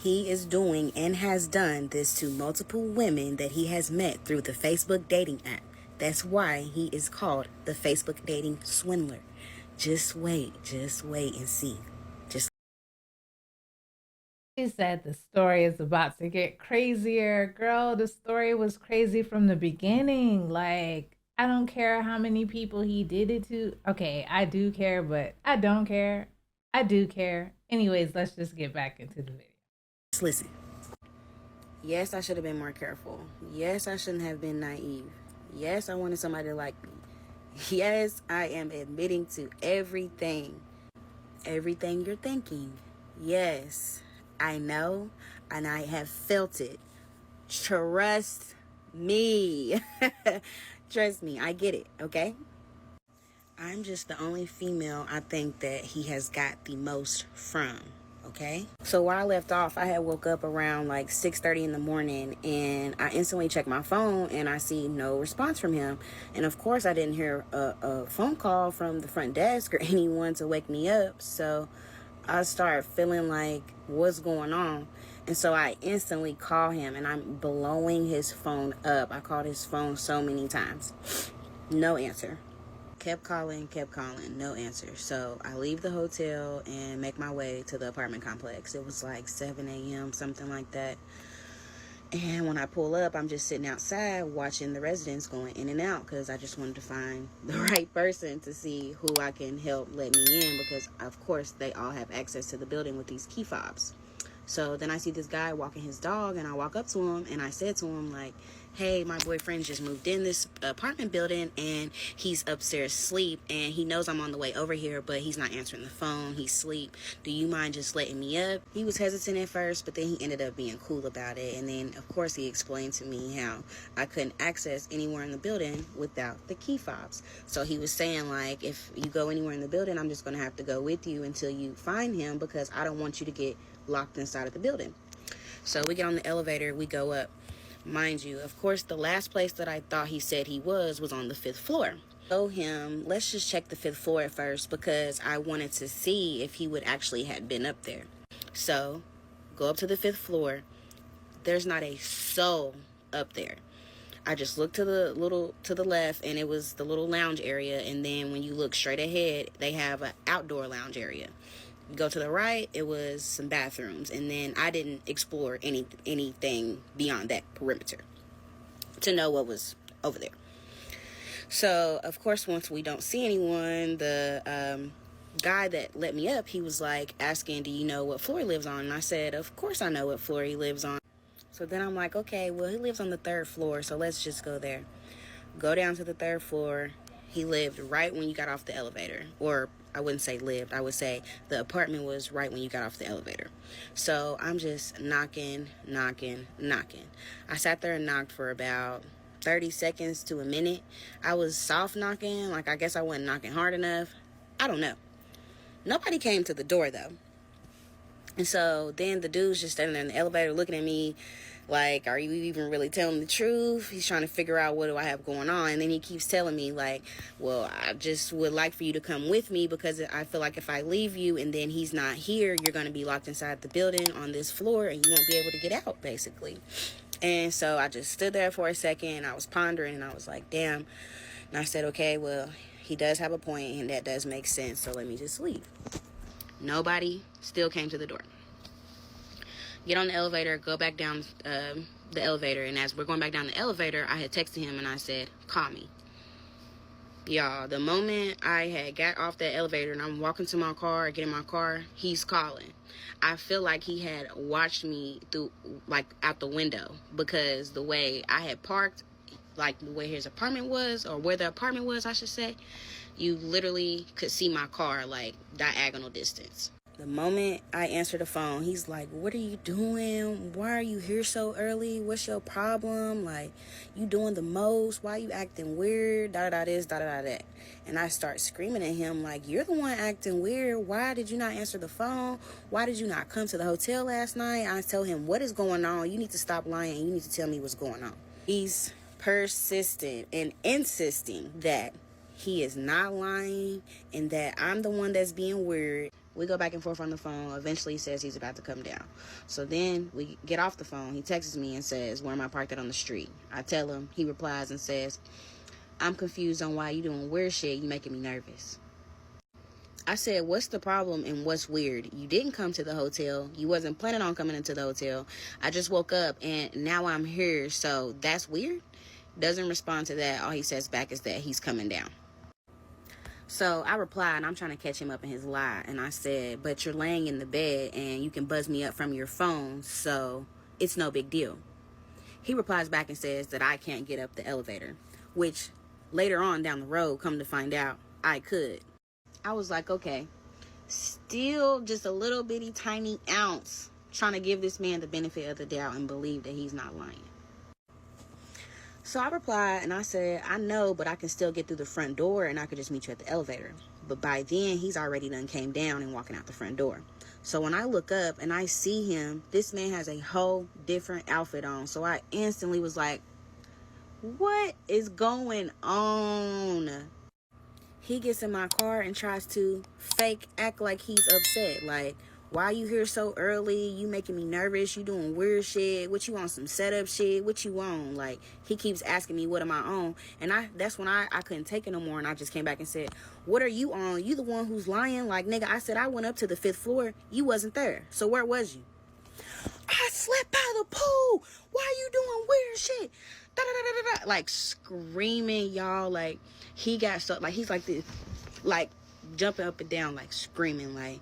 He is doing and has done this to multiple women that he has met through the Facebook dating app. That's why he is called the Facebook dating swindler. Just wait and see. She said the story is about to get crazier. Girl, the story was crazy from the beginning. Like, I don't care how many people he did it to. Okay, I do care, but I don't care. I do care. Anyways, let's just get back into the video. Listen. Yes, I should have been more careful. Yes, I shouldn't have been naive. Yes, I wanted somebody to like me. Yes, I am admitting to everything. Everything you're thinking. Yes, I know, and I have felt it. Trust me. Trust me, I get it, okay? I'm just the only female I think that he has got the most from. Okay, so where I left off, I had woke up around like 6:30 in the morning, and I instantly checked my phone and I see no response from him. And of course I didn't hear a phone call from the front desk or anyone to wake me up. So I started feeling like, what's going on? And so I instantly call him, and I'm blowing his phone up. I called his phone so many times. No answer. Kept calling, no answer. So I leave the hotel and make my way to the apartment complex. It was like 7 a.m., something like that. And when I pull up, I'm just sitting outside watching the residents going in and out because I just wanted to find the right person to see who I can help let me in, because of course they all have access to the building with these key fobs. So then I see this guy walking his dog, and I walk up to him and I said to him, like, hey, my boyfriend just moved in this apartment building and he's upstairs asleep, and he knows I'm on the way over here, but he's not answering the phone. He's asleep. Do you mind just letting me up? He was hesitant at first, but then he ended up being cool about it. And then of course he explained to me how I couldn't access anywhere in the building without the key fobs. So he was saying, like, if you go anywhere in the building, I'm just going to have to go with you until you find him, because I don't want you to get locked inside of the building. So we get on the elevator, we go up. Mind you, of course, the last place that I thought he said he was on the 5th floor. So him, let's just check the 5th floor at first, because I wanted to see if he would actually had been up there. So go up to the 5th floor. There's not a soul up there. I just looked to the left, and it was the little lounge area. And then when you look straight ahead, they have an outdoor lounge area. You go to the right, it was some bathrooms, and then I didn't explore anything beyond that perimeter to know what was over there. So of course, once we don't see anyone, the guy that let me up, he was like asking, do you know what floor he lives on? And I said, of course I know what floor he lives on. So then I'm like, okay, well, he lives on the 3rd floor, so let's just go there. Go down to the 3rd floor. He lived right when you got off the elevator. Or I wouldn't say lived, I would say the apartment was right when you got off the elevator. So I'm just knocking. I sat there and knocked for about 30 seconds to a minute. I was soft knocking, like I guess I wasn't knocking hard enough. I don't know. Nobody came to the door though. And so then the dude's just standing there in the elevator looking at me like, are you even really telling the truth? He's trying to figure out what do I have going on. And then he keeps telling me like, well, I just would like for you to come with me because I feel like if I leave you and then he's not here, you're going to be locked inside the building on this floor and you won't be able to get out, basically. And so I just stood there for a second. I was pondering and I was like, damn. And I said, okay, well, he does have a point and that does make sense. So let me just leave. Nobody still came to the door. Get on the elevator, go back down the elevator. And as we're going back down the elevator, I had texted him and I said, call me. Y'all, the moment I had got off that elevator and I'm walking to my car, get in my car, he's calling. I feel like he had watched me through, like, out the window, because the way I had parked, like the way his apartment was, or where the apartment was, I should say, you literally could see my car, like, diagonal distance. The moment I answered the phone, he's like, what are you doing? Why are you here so early? What's your problem? Like, you doing the most? Why you acting weird? Da-da-da this, da-da-da that. And I start screaming at him like, you're the one acting weird. Why did you not answer the phone? Why did you not come to the hotel last night? I tell him, what is going on? You need to stop lying. You need to tell me what's going on. He's persistent and insisting that he is not lying and that I'm the one that's being weird. We go back and forth on the phone. Eventually he says he's about to come down. So then we get off the phone. He texts me and says, where am I parked at on the street? I tell him. He replies and says, I'm confused on why you doing weird shit. You making me nervous. I said, what's the problem and what's weird? You didn't come to the hotel. You wasn't planning on coming into the hotel. I just woke up and now I'm here. So that's weird? Doesn't respond to that. All he says back is that he's coming down. So I replied, and I'm trying to catch him up in his lie. And I said, but you're laying in the bed and you can buzz me up from your phone, so it's no big deal. He replies back and says that I can't get up the elevator, which later on down the road, come to find out, I could. I was like, okay, still just a little bitty tiny ounce trying to give this man the benefit of the doubt and believe that he's not lying. So I replied and I said, I know, but I can still get through the front door and I could just meet you at the elevator. But by then, he's already done came down and walking out the front door. So when I look up and I see him, this man has a whole different outfit on. So I instantly was like, what is going on? He gets in my car and tries to fake act like he's upset. Like, why you here so early? You making me nervous. You doing weird shit. What you on, some setup shit? What you on? Like, he keeps asking me what am I on? And that's when I couldn't take it no more. And I just came back and said, what are you on? You the one who's lying? Like, nigga, I said I went up to the 5th floor. You wasn't there. So where was you? I slept by the pool. Why you doing weird shit? Da, da, da, da, da. Like, screaming, y'all. Like, he got so, like, he's like this, like, jumping up and down, like, screaming, like,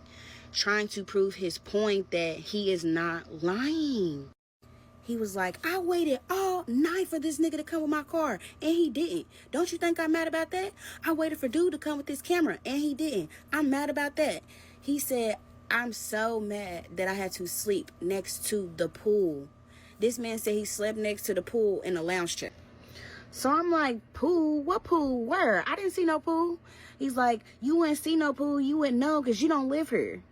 trying to prove his point that he is not lying. He was like, I waited all night for this nigga to come with my car, and he didn't. Don't you think I'm mad about that? I waited for dude to come with this camera, and he didn't. I'm mad about that. He said, I'm so mad that I had to sleep next to the pool. This man said he slept next to the pool in a lounge chair. So I'm like, pool? What pool? Where? I didn't see no pool. He's like, you wouldn't see no pool. You wouldn't know because you don't live here.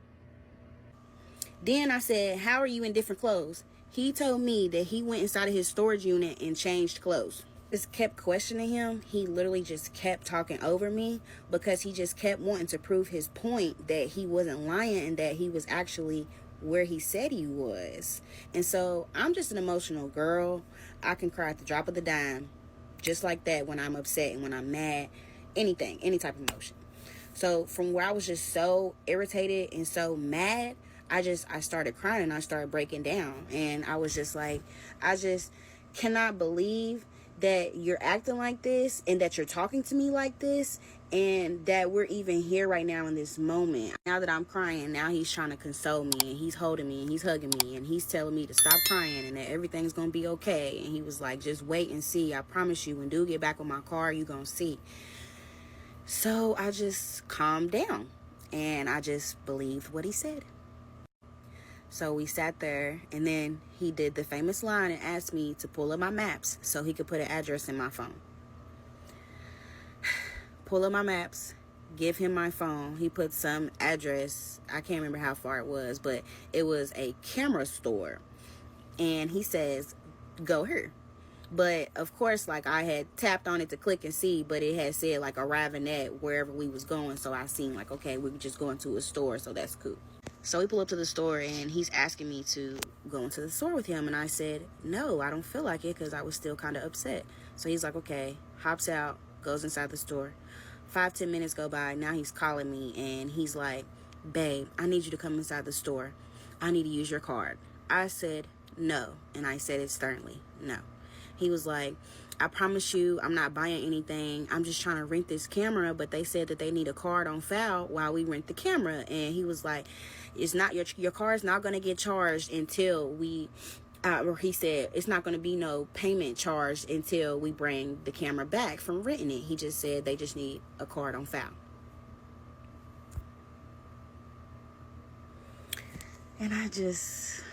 Then I said, how are you in different clothes? He told me that he went inside of his storage unit and changed clothes. Just kept questioning him. He literally just kept talking over me because he just kept wanting to prove his point that he wasn't lying and that he was actually where he said he was. And so I'm just an emotional girl. I can cry at the drop of the dime, just like that, when I'm upset and when I'm mad, anything, any type of emotion. So from where I was just so irritated and so mad, I started crying and I started breaking down. And I was just like, I just cannot believe that you're acting like this and that you're talking to me like this And that we're even here right now in this moment. Now that I'm crying, now he's trying to console me, and he's holding me, and he's hugging me, and he's telling me to stop crying and that everything's gonna be okay. And he was like, just wait and see. I promise you, when dude get back on my car, you gonna see. So I just calmed down and I just believed what he said. So we sat there, and then he did the famous line and asked me to pull up my maps so he could put an address in my phone. Pull up my maps, give him my phone. He put some address, I can't remember how far it was, but it was a camera store. And he says, go here. But of course, like, I had tapped on it to click and see, but it had said like arriving at wherever we was going. So I seen like, okay, we were just going to a store, so that's cool. So we pull up to the store, and he's asking me to go into the store with him. And I said, no, I don't feel like it, because I was still kind of upset. So he's like, okay, hops out, goes inside the store. 5-10 minutes go by. Now he's calling me, and he's like, babe, I need you to come inside the store. I need to use your card. I said, no. And I said it sternly, no. He was like, I promise you, I'm not buying anything. I'm just trying to rent this camera, but they said that they need a card on file while we rent the camera. And he was like, it's not your card's not going to get charged until we, or he said, it's not going to be no payment charged until we bring the camera back from renting it. He just said they just need a card on file. And I just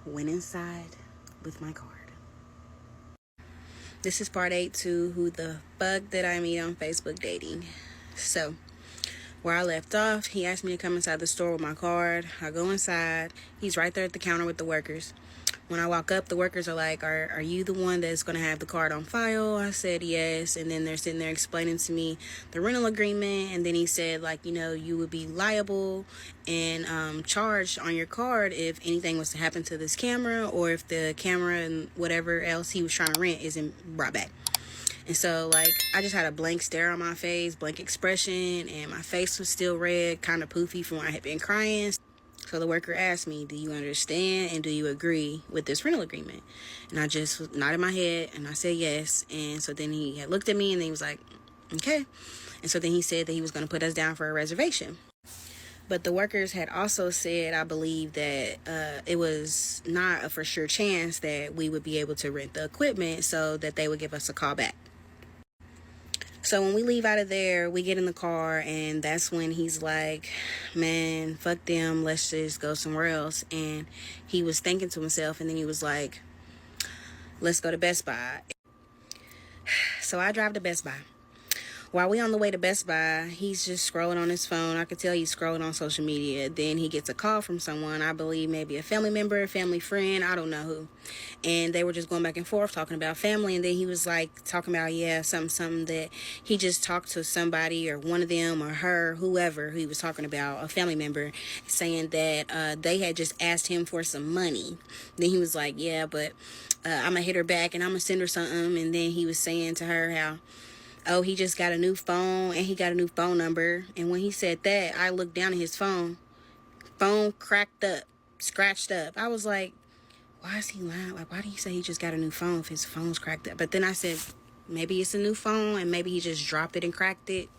went inside with my card. This is part 8 to who the fuck did I meet on Facebook dating. So, where I left off, he asked me to come inside the store with my card. I go inside. He's right there at the counter with the workers. When I walk up, the workers are like, are you the one that's going to have the card on file? I said yes. And then they're sitting there explaining to me the rental agreement. And then he said, like, you know, you would be liable and charged on your card if anything was to happen to this camera, or if the camera and whatever else he was trying to rent isn't brought back. And so, like, I just had a blank stare on my face, blank expression, and my face was still red, kind of poofy from where I had been crying. So the worker asked me, do you understand and do you agree with this rental agreement? And I just nodded my head and I said yes. And so then he had looked at me and then he was like, okay. And so then he said that he was going to put us down for a reservation. But the workers had also said, I believe, that it was not a for sure chance that we would be able to rent the equipment, so that they would give us a call back. So when we leave out of there, we get in the car, and that's when he's like, man, fuck them, let's just go somewhere else. And he was thinking to himself, and then he was like, let's go to Best Buy. So I drive to Best Buy. While we on the way to Best Buy, he's just scrolling on his phone. I could tell he's scrolling on social media. Then he gets a call from someone, I believe maybe a family member, a family friend, I don't know who. And they were just going back and forth talking about family. And then he was like talking about, yeah, something that he just talked to somebody, or one of them or her, whoever he was talking about, a family member, saying that they had just asked him for some money. Then he was like, yeah, but I'm going to hit her back and I'm going to send her something. And then he was saying to her how, oh, he just got a new phone and he got a new phone number. And when he said that, I looked down at his phone cracked up, scratched up. I was like, why is he lying? Like, why did he say he just got a new phone if his phone's cracked up? But then I said, maybe it's a new phone and maybe he just dropped it and cracked it.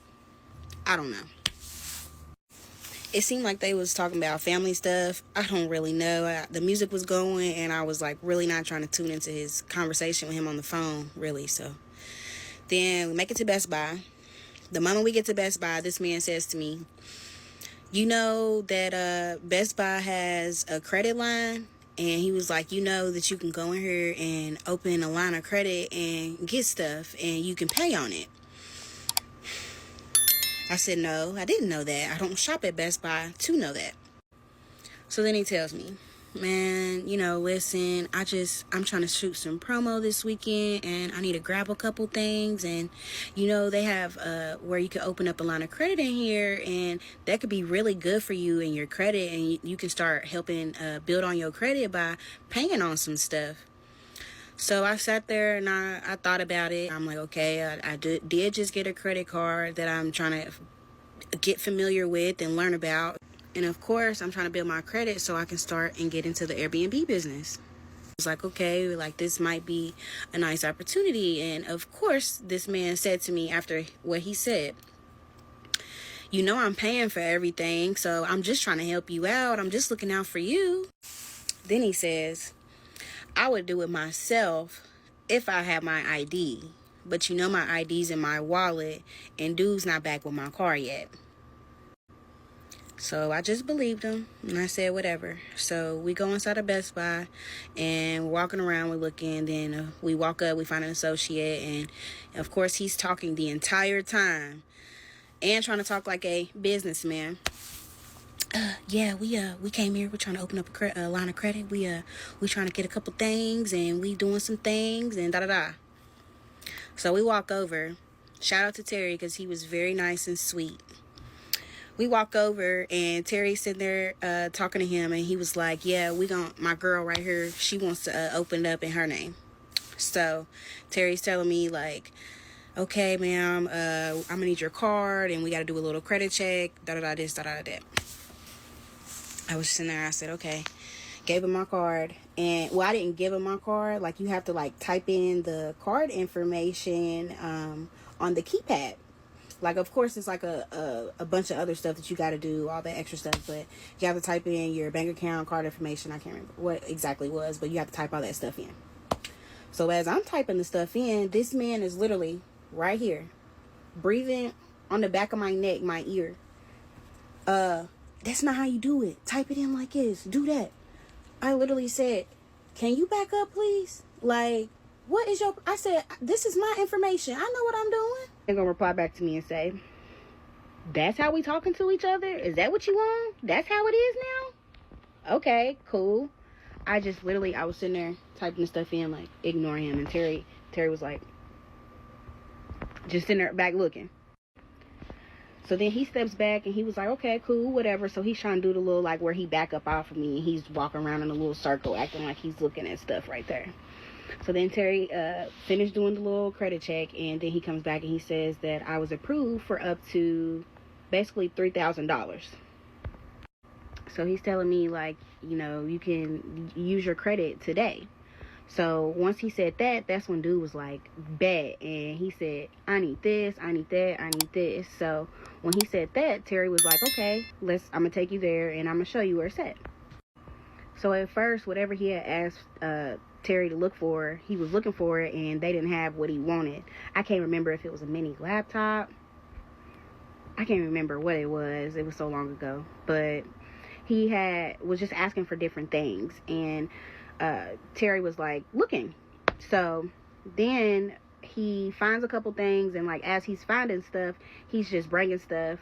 I don't know. It seemed like they was talking about family stuff. I don't really know. The music was going and I was like really not trying to tune into his conversation with him on the phone, really. So then we make it to Best Buy. The moment we get to Best Buy, this man says to me, you know that Best Buy has a credit line? And he was like, you know that you can go in here and open a line of credit and get stuff and you can pay on it. I said, no, I didn't know that. I don't shop at Best Buy to know that. So then he tells me, man, you know, listen, I'm trying to shoot some promo this weekend and I need to grab a couple things. And, you know, they have where you can open up a line of credit in here and that could be really good for you and your credit. And you can start helping build on your credit by paying on some stuff. So I sat there and I thought about it. I'm like, okay, I did just get a credit card that I'm trying to get familiar with and learn about. And of course, I'm trying to build my credit so I can start and get into the Airbnb business. I was like, okay, like this might be a nice opportunity. And of course, this man said to me after what he said, You know I'm paying for everything, so I'm just trying to help you out. I'm just looking out for you. Then he says, I would do it myself if I had my ID. But you know my ID's in my wallet, and dude's not back with my car yet. So I just believed him, and I said whatever. So we go inside of Best Buy, and walking around, we're looking. Then we walk up, we find an associate, and of course he's talking the entire time and trying to talk like a businessman. Yeah, we came here. We're trying to open up a line of credit. We trying to get a couple things, and we doing some things, and da da da. So we walk over. Shout out to Terry because he was very nice and sweet. We walk over, and Terry's sitting there talking to him, and he was like, yeah, my girl right here, she wants to open it up in her name. So Terry's telling me, like, okay, ma'am, I'm going to need your card, and we got to do a little credit check, da-da-da this, da-da-da that. I was sitting there, I said, okay. Gave him my card, and, well, I didn't give him my card. Like, you have to, like, type in the card information on the keypad. Like, of course, it's like a bunch of other stuff that you got to do, all that extra stuff. But you have to type in your bank account, card information. I can't remember what exactly it was, but you have to type all that stuff in. So as I'm typing the stuff in, this man is literally right here, breathing on the back of my neck, my ear. That's not how you do it. Type it in like this. Do that. I literally said, can you back up, please? Like, what is I said, this is my information. I know what I'm doing. They're going to reply back to me and say, that's how we talking to each other? Is that what you want? That's how it is now? Okay, cool. I was sitting there typing the stuff in, like, ignore him. And Terry was like, just sitting there back looking. So then he steps back and he was like, okay, cool, whatever. So he's trying to do the little, like, where he back up off of me. And he's walking around in a little circle, acting like he's looking at stuff right there. So then Terry finished doing the little credit check, and then he comes back and he says that I was approved for up to basically $3,000. So he's telling me, like, you know, you can use your credit today. So once he said that, that's when dude was like, bet. And he said, I need this, I need that, I need this. So when he said that, Terry was like, okay, I'm going to take you there and I'm going to show you where it's at. So at first, whatever he had asked Terry to look for, he was looking for it, and they didn't have what he wanted. I can't remember if it was a mini laptop. I can't remember what it was. It was so long ago. But he was just asking for different things, and Terry was like looking. So then he finds a couple things, and like as he's finding stuff, he's just bringing stuff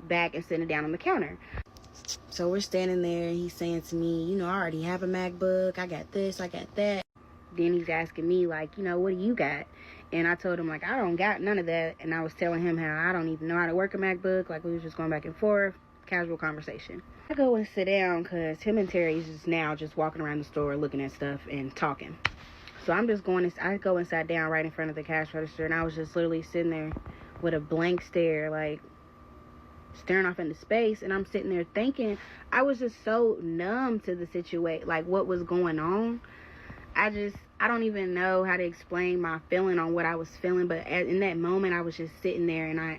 back and sitting down on the counter. So we're standing there, and he's saying to me, you know, I already have a MacBook. I got this, I got that. Then he's asking me, like, you know, what do you got? And I told him, like, I don't got none of that. And I was telling him how I don't even know how to work a MacBook. Like, we was just going back and forth, casual conversation. I go and sit down because him and Terry's just now just walking around the store looking at stuff and talking. So I go and sat down right in front of the cash register, and I was just literally sitting there with a blank stare, like, staring off into space. And I'm sitting there thinking, I was just so numb to the situation, like what was going on. I don't even know how to explain my feeling on what I was feeling, but in that moment I was just sitting there, and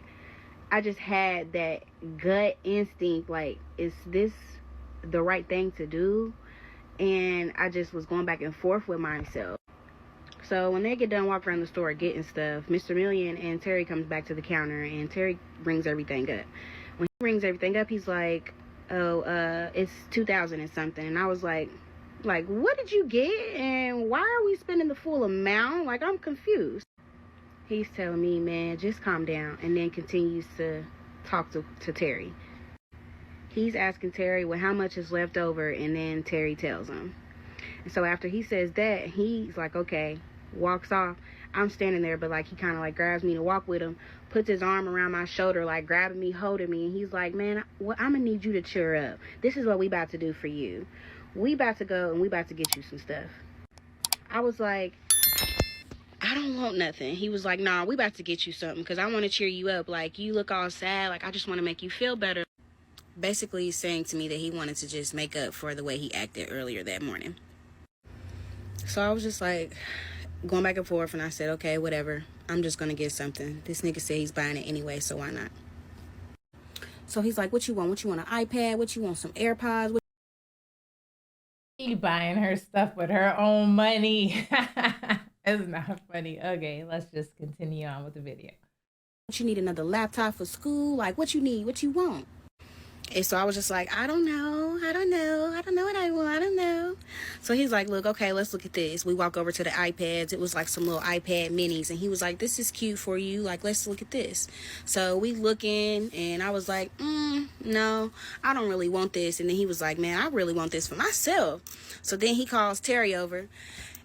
I just had that gut instinct, like, is this the right thing to do? And I just was going back and forth with myself. So when they get done walking around the store getting stuff, Mr. Million and Terry comes back to the counter, and Terry brings everything up. When he brings everything up, he's like, oh, it's $2,000 and something. And I was like, what did you get? And why are we spending the full amount? Like, I'm confused. He's telling me, man, just calm down. And then continues to talk to Terry. He's asking Terry, well, how much is left over? And then Terry tells him. And so after he says that, he's like, okay, walks off. I'm standing there, but like he kind of like grabs me to walk with him, puts his arm around my shoulder, like grabbing me, holding me. And he's like, man, I'm going to need you to cheer up. This is what we about to do for you. We about to go and we about to get you some stuff. I was like, I don't want nothing. He was like, nah, we about to get you something because I want to cheer you up. Like, you look all sad. Like, I just want to make you feel better. Basically saying to me that he wanted to just make up for the way he acted earlier that morning. So I was just like going back and forth, and I said, okay, whatever. I'm just going to get something. This nigga said he's buying it anyway, so why not? So he's like, what you want? What you want, an iPad? What you want, some AirPods? She buying her stuff with her own money. It's not funny. Okay, let's just continue on with the video. What you need, another laptop for school? Like, what you need? What you want? And so I was just like, I don't know what I want, I don't know. So he's like, look, okay, let's look at this. We walk over to the iPads. It was like some little iPad minis. And he was like, this is cute for you. Like, let's look at this. So we looking, and I was like, no, I don't really want this. And then he was like, man, I really want this for myself. So then he calls Terry over.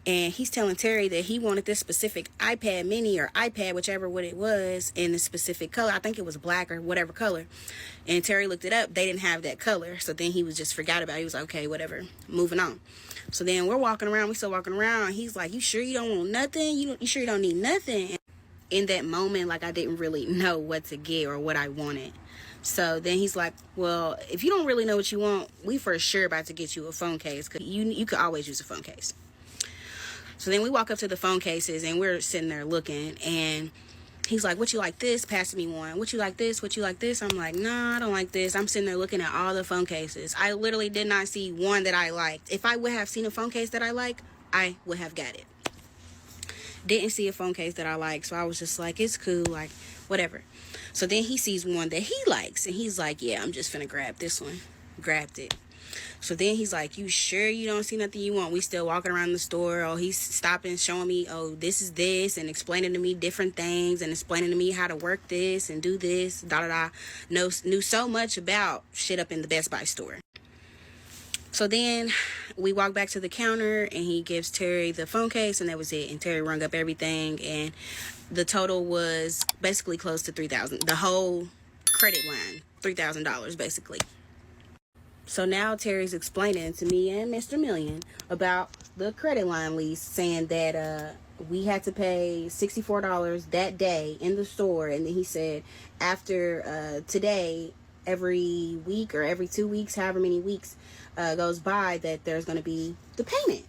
And he's telling Terry that he wanted this specific iPad mini or iPad, whichever what it was, in a specific color. I think it was black or whatever color. And Terry looked it up. They didn't have that color. So then he was just forgot about it. He was like, okay, whatever, moving on. So then we're walking around. We still walking around. He's like, you sure you don't want nothing? You sure you don't need nothing? And in that moment, like, I didn't really know what to get or what I wanted. So then he's like, well, if you don't really know what you want, we for sure about to get you a phone case, because you could always use a phone case. So then we walk up to the phone cases, and we're sitting there looking, and he's like, what you like this? Pass me one. What you like this? What you like this? I'm like, nah, I don't like this. I'm sitting there looking at all the phone cases. I literally did not see one that I liked. If I would have seen a phone case that I like, I would have got it. Didn't see a phone case that I like, so I was just like, it's cool, like, whatever. So then he sees one that he likes, and he's like, yeah, I'm just finna grab this one. Grabbed it. So then he's like, you sure you don't see nothing you want? We still walking around the store. Oh, he's stopping, showing me, oh, this is this, and explaining to me different things, and explaining to me how to work this and do this, da-da-da. Knew so much about shit up in the Best Buy store. So then we walk back to the counter, and he gives Terry the phone case, and that was it. And Terry rung up everything, and the total was basically close to $3,000. The whole credit line, $3,000 basically. So now Terry's explaining to me and Mr. Million about the credit line lease, saying that we had to pay $64 that day in the store. And then he said after today, every week or every 2 weeks, however many weeks goes by, that there's going to be the payment.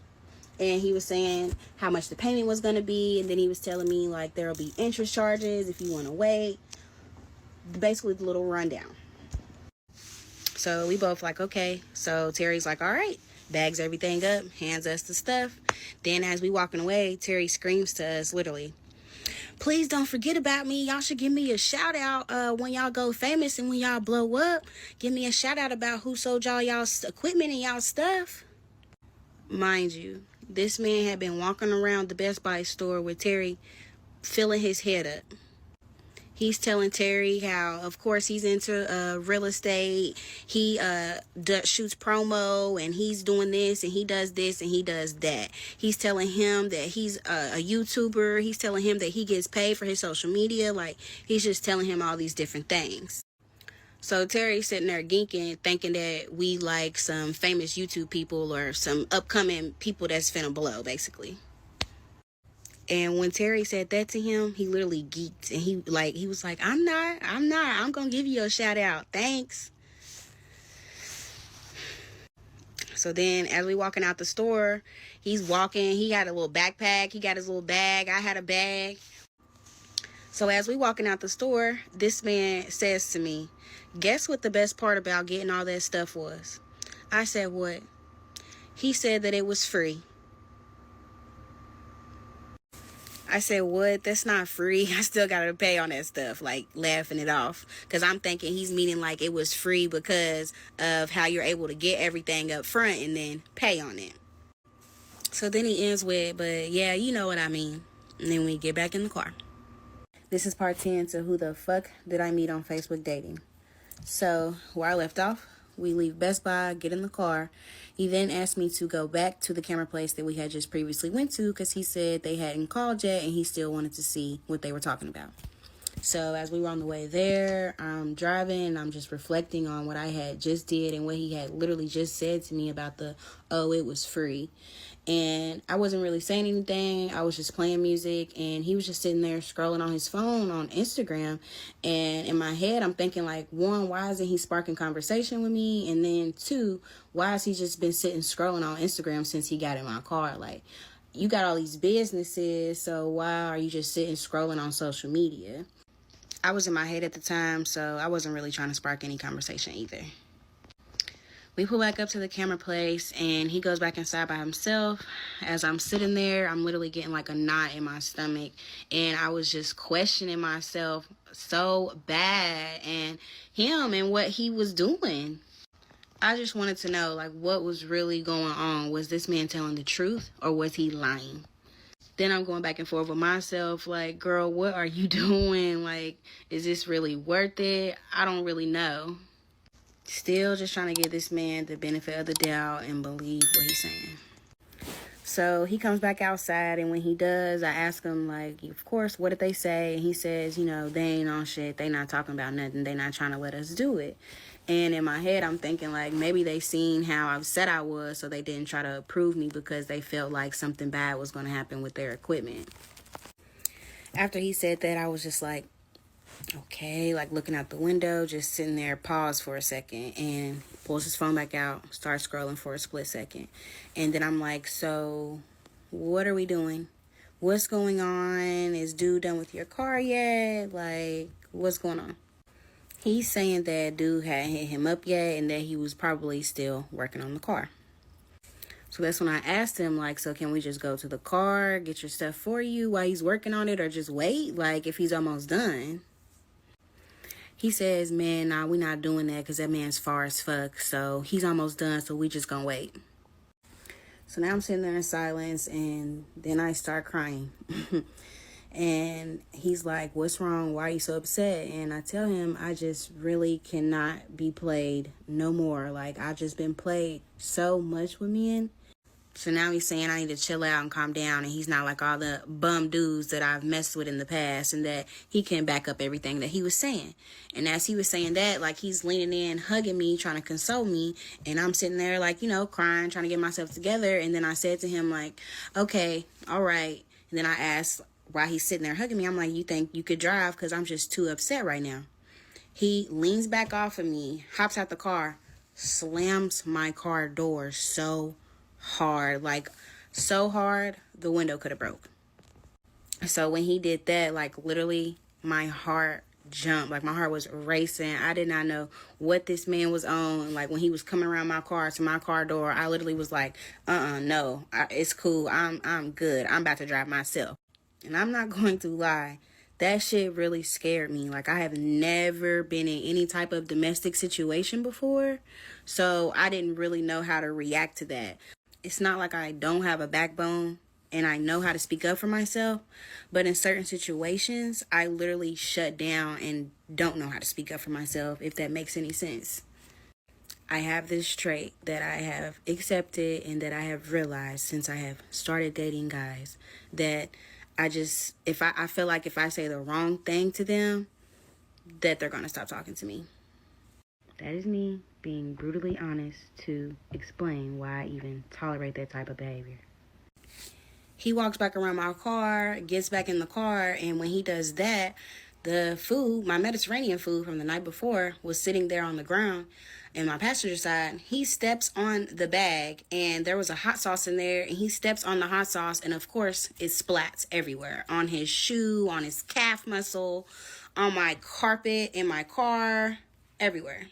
And he was saying how much the payment was going to be. And then he was telling me, like, there'll be interest charges if you want to wait. Basically, the little rundown. So we both like, okay. So Terry's like, all right, bags everything up, hands us the stuff. Then as we walking away, Terry screams to us, literally, please don't forget about me. Y'all should give me a shout out when y'all go famous and when y'all blow up. Give me a shout out about who sold y'all's equipment and y'all stuff. Mind you, this man had been walking around the Best Buy store with Terry, filling his head up. He's telling Terry how, of course, he's into real estate. He shoots promo, and he's doing this, and he does this, and he does that. He's telling him that he's a YouTuber. He's telling him that he gets paid for his social media. Like, he's just telling him all these different things. So Terry's sitting there geeking, thinking that we like some famous YouTube people or some upcoming people that's finna blow, basically. And when Terry said that to him, he literally geeked, and he was like, I'm gonna give you a shout out. Thanks. So then as we walking out the store, he's walking, he had a little backpack, he got his little bag, I had a bag. So as we walking out the store, this man says to me, guess what the best part about getting all that stuff was? I said, what? He said that it was free. I said, what? That's not free. I still got to pay on that stuff, like laughing it off. Because I'm thinking he's meaning like it was free because of how you're able to get everything up front and then pay on it. So then he ends with, but yeah, you know what I mean. And then we get back in the car. This is part 10 to who the fuck did I meet on Facebook dating. So where I left off, we leave Best Buy, get in the car. He then asked me to go back to the camera place that we had just previously went to because he said they hadn't called yet and he still wanted to see what they were talking about. So as we were on the way there, I'm driving and I'm just reflecting on what I had just did and what he had literally just said to me about it was free. And I wasn't really saying anything. I was just playing music, and he was just sitting there scrolling on his phone on Instagram. And in my head, I'm thinking, like, one, why isn't he sparking conversation with me? And then two, why has he just been sitting scrolling on Instagram since he got in my car? Like, you got all these businesses, so why are you just sitting scrolling on social media? I was in my head at the time, so I wasn't really trying to spark any conversation either. We pull back up to the camera place, and he goes back inside by himself. As I'm sitting there, I'm literally getting like a knot in my stomach, and I was just questioning myself so bad and him and what he was doing. I just wanted to know, like, what was really going on. Was this man telling the truth, or was he lying? Then I'm going back and forth with myself, like, girl, what are you doing? Like, is this really worth it? I don't really know. Still just trying to give this man the benefit of the doubt and believe what he's saying. So he comes back outside, and when he does, I ask him, like, of course, what did they say? And he says, you know, they ain't on shit. They not talking about nothing. They not trying to let us do it. And in my head, I'm thinking, like, maybe they seen how I said I was, so they didn't try to approve me because they felt like something bad was going to happen with their equipment. After he said that, I was just like, okay, like looking out the window, just sitting there, pause for a second, and pulls his phone back out, starts scrolling for a split second. And then I'm like, so what are we doing? What's going on? Is dude done with your car yet? Like, what's going on? He's saying that dude hadn't hit him up yet and that he was probably still working on the car. So that's when I asked him, like, so can we just go to the car, get your stuff for you while he's working on it, or just wait, like, if he's almost done? He says, man, nah, we not doing that because that man's far as fuck. So he's almost done, so we just gonna wait. So now I'm sitting there in silence, and then I start crying. And he's like, what's wrong? Why are you so upset? And I tell him, I just really cannot be played no more. Like, I've just been played so much with men. So now he's saying I need to chill out and calm down, and he's not like all the bum dudes that I've messed with in the past, and that he can back up everything that he was saying. And as he was saying that, like, he's leaning in, hugging me, trying to console me, and I'm sitting there, like, you know, crying, trying to get myself together. And then I said to him, like, okay, all right. And then I asked, while he's sitting there hugging me, I'm like, you think you could drive? Because I'm just too upset right now. He leans back off of me, hops out the car, slams my car door so hard, like so hard the window could have broke. So when he did that, like, literally my heart jumped, like my heart was racing. I did not know what this man was on. Like, when he was coming around my car to my car door, I literally was like, no, it's cool, I'm good, I'm about to drive myself. And I'm not going to lie, that shit really scared me. Like, I have never been in any type of domestic situation before, so I didn't really know how to react to that. It's not like I don't have a backbone and I know how to speak up for myself, but in certain situations, I literally shut down and don't know how to speak up for myself, if that makes any sense. I have this trait that I have accepted and that I have realized since I have started dating guys, that I feel like if I say the wrong thing to them, that they're going to stop talking to me. That is me being brutally honest to explain why I even tolerate that type of behavior. He walks back around my car, gets back in the car, and when he does that, the food, my Mediterranean food from the night before, was sitting there on the ground. In my passenger side, he steps on the bag, and there was a hot sauce in there, and he steps on the hot sauce, and of course, it splats everywhere. On his shoe, on his calf muscle, on my carpet, in my car, everywhere.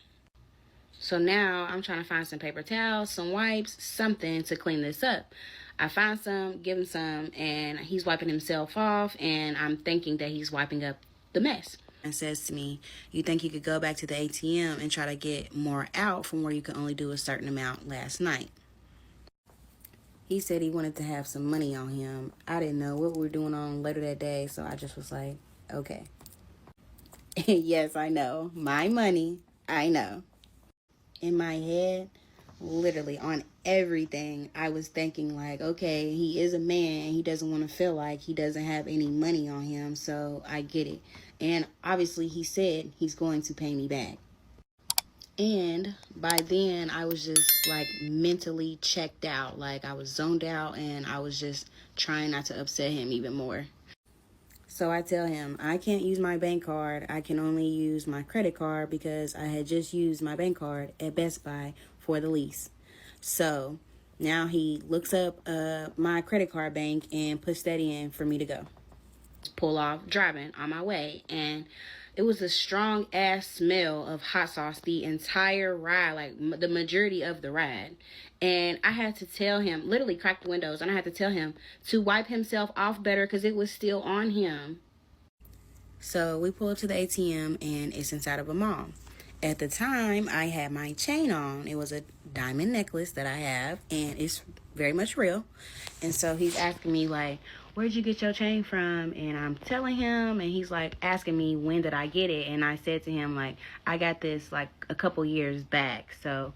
So now I'm trying to find some paper towels, some wipes, something to clean this up. I find some, give him some, and he's wiping himself off, and I'm thinking that he's wiping up the mess. And says to me, you think you could go back to the ATM and try to get more out from where you could only do a certain amount last night? He said he wanted to have some money on him. I didn't know what we were doing on later that day, so I just was like, okay. Yes, I know. My money, I know. In my head, literally on everything, I was thinking like, okay, he is a man. He doesn't want to feel like he doesn't have any money on him, so I get it. And obviously he said he's going to pay me back. And by then I was just like mentally checked out. Like, I was zoned out, and I was just trying not to upset him even more. So I tell him, I can't use my bank card. I can only use my credit card because I had just used my bank card at Best Buy for the lease. So now he looks up my credit card bank and puts that in for me to go. Pull off driving on my way. And It was a strong ass smell of hot sauce the entire ride, like the majority of the ride. And I had to tell him, literally crack the windows, and I had to tell him to wipe himself off better because it was still on him. So we pull up to the ATM and it's inside of a mall. At the time, I had my chain on. It was a diamond necklace that I have, and it's very much real. And so he's asking me, like, where'd you get your chain from? And I'm telling him, and he's, like, asking me, when did I get it? And I said to him, like, I got this, like, a couple years back, so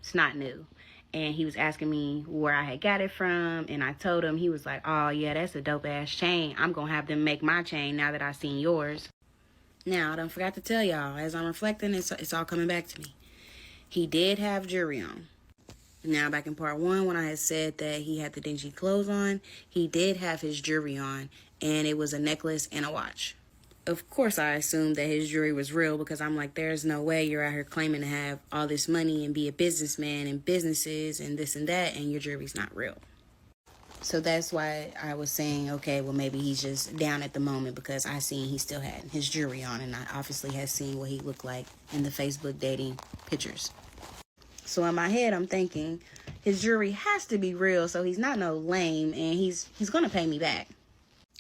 it's not new. And he was asking me where I had got it from, and I told him. He was like, oh, yeah, that's a dope-ass chain. I'm going to have them make my chain now that I seen yours. Now, I done forgot to tell y'all, as I'm reflecting, it's all coming back to me. He did have jewelry on. Now, back in part 1, when I had said that he had the dingy clothes on, he did have his jewelry on, and it was a necklace and a watch. Of course, I assumed that his jewelry was real because I'm like, there's no way you're out here claiming to have all this money and be a businessman and businesses and this and that, and your jewelry's not real. So that's why I was saying, okay, well, maybe he's just down at the moment because I seen he still had his jewelry on, and I obviously had seen what he looked like in the Facebook dating pictures. So in my head, I'm thinking his jewelry has to be real, so he's not no lame, and he's going to pay me back.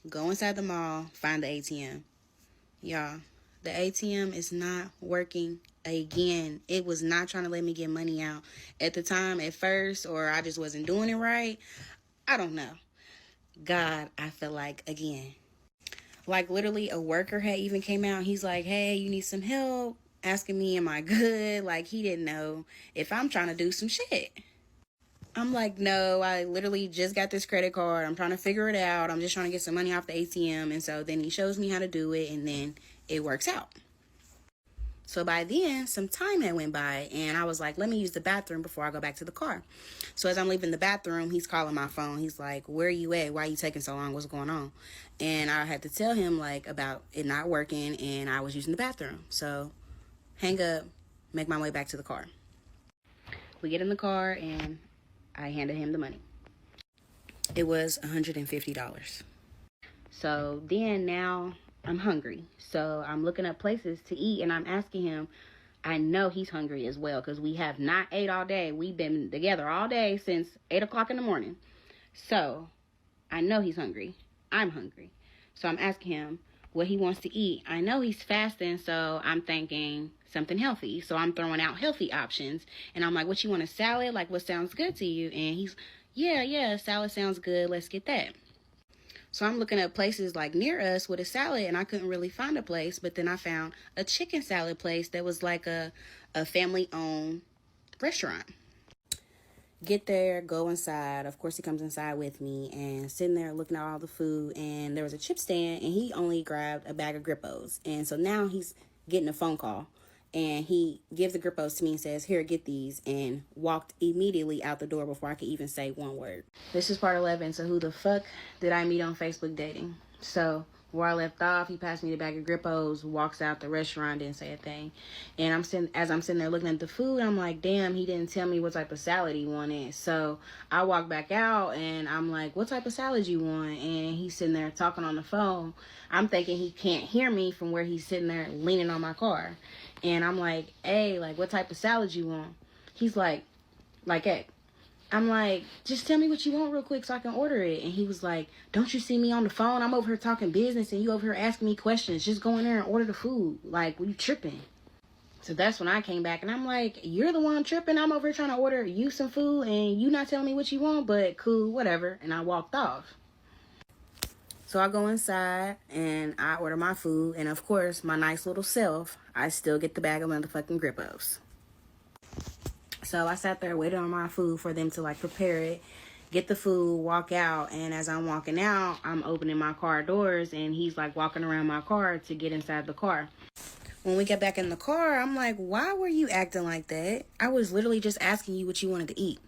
Go inside the mall, find the ATM. Y'all, the ATM is not working again. It was not trying to let me get money out at the time at first, or I just wasn't doing it right. I don't know. God, I feel like, again, like literally a worker had even came out. He's like, hey, you need some help? Asking me, am I good? Like, he didn't know if I'm trying to do some shit. I'm like, no, I literally just got this credit card. I'm trying to figure it out. I'm just trying to get some money off the ATM. And so then he shows me how to do it, and then it works out. So by then, some time had went by, and I was like, let me use the bathroom before I go back to the car. So as I'm leaving the bathroom, he's calling my phone. He's like, where are you at? Why are you taking so long? What's going on? And I had to tell him, like, about it not working, and I was using the bathroom. So hang up, make my way back to the car. We get in the car, and I handed him the money. It was $150. So then now I'm hungry. So I'm looking up places to eat, and I'm asking him. I know he's hungry as well because we have not ate all day. We've been together all day since 8 o'clock in the morning. So I know he's hungry. I'm hungry. So I'm asking him what he wants to eat. I know he's fasting, so I'm thinking something healthy. So I'm throwing out healthy options. And I'm like, what, you want a salad? Like, what sounds good to you? And he's, yeah, salad sounds good. Let's get that. So I'm looking at places like near us with a salad, and I couldn't really find a place. But then I found a chicken salad place that was like a family-owned restaurant. Get there, go inside. Of course, he comes inside with me and sitting there looking at all the food. And there was a chip stand, and he only grabbed a bag of Grippos. And so now he's getting a phone call. And he gives the Grippos to me and says, here, get these, and walked immediately out the door before I could even say one word. This is part 11. So who the fuck did I meet on Facebook dating? So where I left off, he passed me the bag of Grippos, walks out the restaurant, didn't say a thing. And as I'm sitting there looking at the food, I'm like, damn, he didn't tell me what type of salad he wanted. So I walk back out, and I'm like, what type of salad you want? And he's sitting there talking on the phone. I'm thinking he can't hear me from where he's sitting there leaning on my car. And I'm like, hey, like, what type of salad you want? He's like egg. I'm like, just tell me what you want real quick so I can order it. And he was like, don't you see me on the phone? I'm over here talking business, and you over here asking me questions. Just go in there and order the food. Like, what you tripping? So that's when I came back, and I'm like, you're the one tripping. I'm over here trying to order you some food, and you not telling me what you want, but cool, whatever. And I walked off. So I go inside, and I order my food, and of course, my nice little self, I still get the bag of motherfucking Grippos. So I sat there waiting on my food for them to, like, prepare it, get the food, walk out, and as I'm walking out, I'm opening my car doors, and he's, like, walking around my car to get inside the car. When we get back in the car, I'm like, why were you acting like that? I was literally just asking you what you wanted to eat.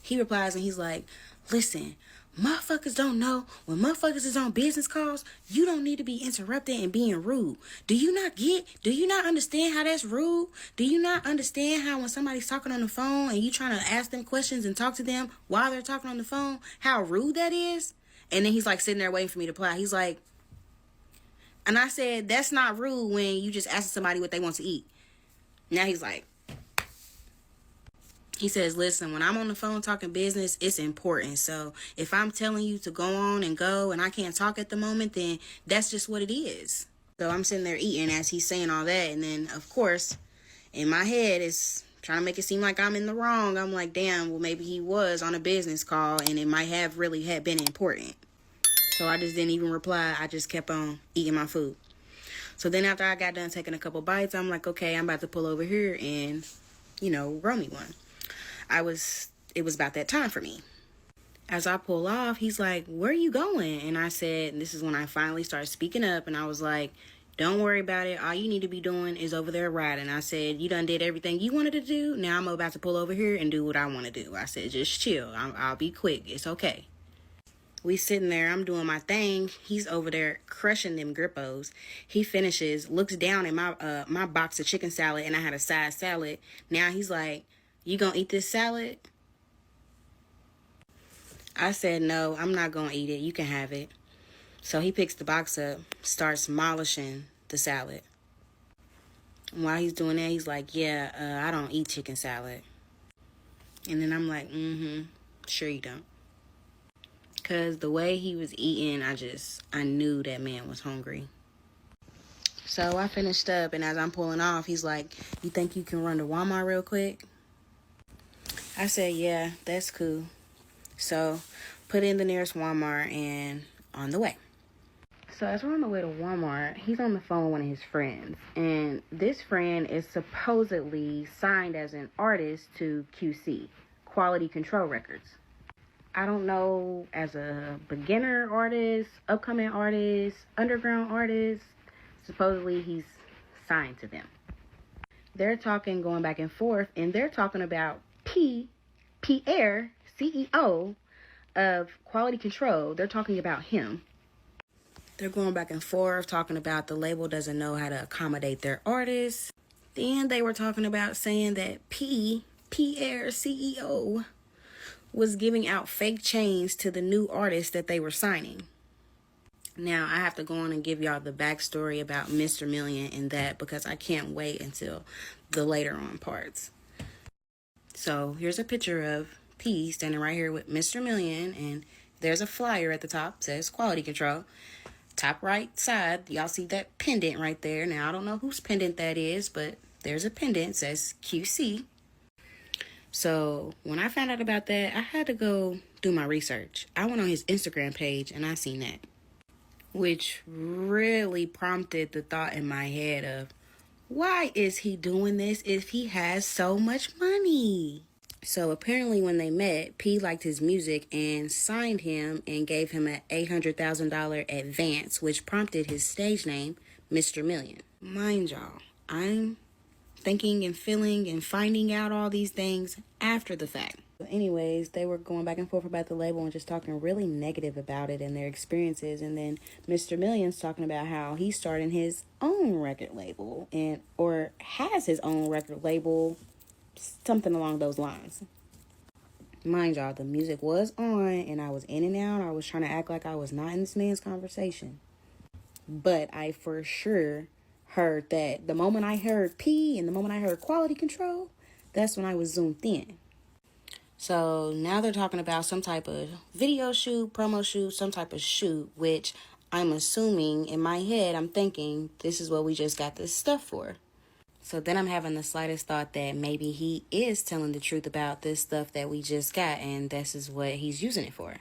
He replies, and he's like, listen, motherfuckers don't know when motherfuckers is on business calls, you don't need to be interrupting and being rude. Do you not understand how that's rude? Do you not understand how when somebody's talking on the phone and you trying to ask them questions and talk to them while they're talking on the phone, how rude that is? And then he's like sitting there waiting for me to reply. He's like, And I said, that's not rude when you just ask somebody what they want to eat. Now he's like, he says, listen, when I'm on the phone talking business, it's important. So if I'm telling you to go on and go and I can't talk at the moment, then that's just what it is. So I'm sitting there eating as he's saying all that. And then, of course, in my head, it's trying to make it seem like I'm in the wrong. I'm like, damn, well, maybe he was on a business call and it might have really had been important. So I just didn't even reply. I just kept on eating my food. So then after I got done taking a couple bites, I'm like, okay, I'm about to pull over here and, roll me one. It was about that time for me. As I pull off, he's like, where are you going? And I said, and this is when I finally started speaking up, and I was like, don't worry about it. All you need to be doing is over there riding. I said, you done did everything you wanted to do. Now I'm about to pull over here and do what I want to do. I said, just chill. I'll be quick. It's okay. We sitting there, I'm doing my thing. He's over there crushing them grippos. He finishes, looks down at my box of chicken salad, and I had a side salad. Now he's like, you gonna eat this salad? I said, no, I'm not gonna eat it. You can have it. So he picks the box up, starts demolishing the salad. And while he's doing that, he's like, yeah, I don't eat chicken salad. And then I'm like, sure you don't. Because the way he was eating, I knew that man was hungry. So I finished up, and as I'm pulling off, he's like, you think you can run to Walmart real quick? I said, yeah, that's cool. So put in the nearest Walmart and on the way. So as we're on the way to Walmart, he's on the phone with one of his friends. And this friend is supposedly signed as an artist to QC, Quality Control Records. I don't know, as a beginner artist, upcoming artist, underground artist, supposedly he's signed to them. They're talking, going back and forth, and they're talking about Pierre, CEO of Quality Control. They're talking about him. They're going back and forth, talking about the label doesn't know how to accommodate their artists. Then they were talking about saying that Pierre, CEO, was giving out fake chains to the new artists that they were signing. Now, I have to go on and give y'all the backstory about Mr. Million and that, because I can't wait until the later on parts. So here's a picture of P standing right here with Mr. Million, and there's a flyer at the top, says Quality Control. Top right side, y'all see that pendant right there. Now, I don't know whose pendant that is, but there's a pendant, says QC. So when I found out about that, I had to go do my research. I went on his Instagram page and I seen that, which really prompted the thought in my head of, why is he doing this if he has so much money? So apparently when they met, P liked his music and signed him and gave him an $800,000 advance, which prompted his stage name, Mr. Million. Mind y'all, I'm thinking and feeling and finding out all these things after the fact. But anyways, they were going back and forth about the label and just talking really negative about it and their experiences. And then Mr. Million's talking about how he's starting his own record label or has his own record label, something along those lines. Mind y'all, the music was on and I was in and out. I was trying to act like I was not in this man's conversation. But I for sure heard that the moment I heard P and the moment I heard Quality Control, that's when I was zoomed in. So now they're talking about some type of video shoot, promo shoot, some type of shoot, which I'm assuming in my head, I'm thinking this is what we just got this stuff for. So then I'm having the slightest thought that maybe he is telling the truth about this stuff that we just got, and this is what he's using it for.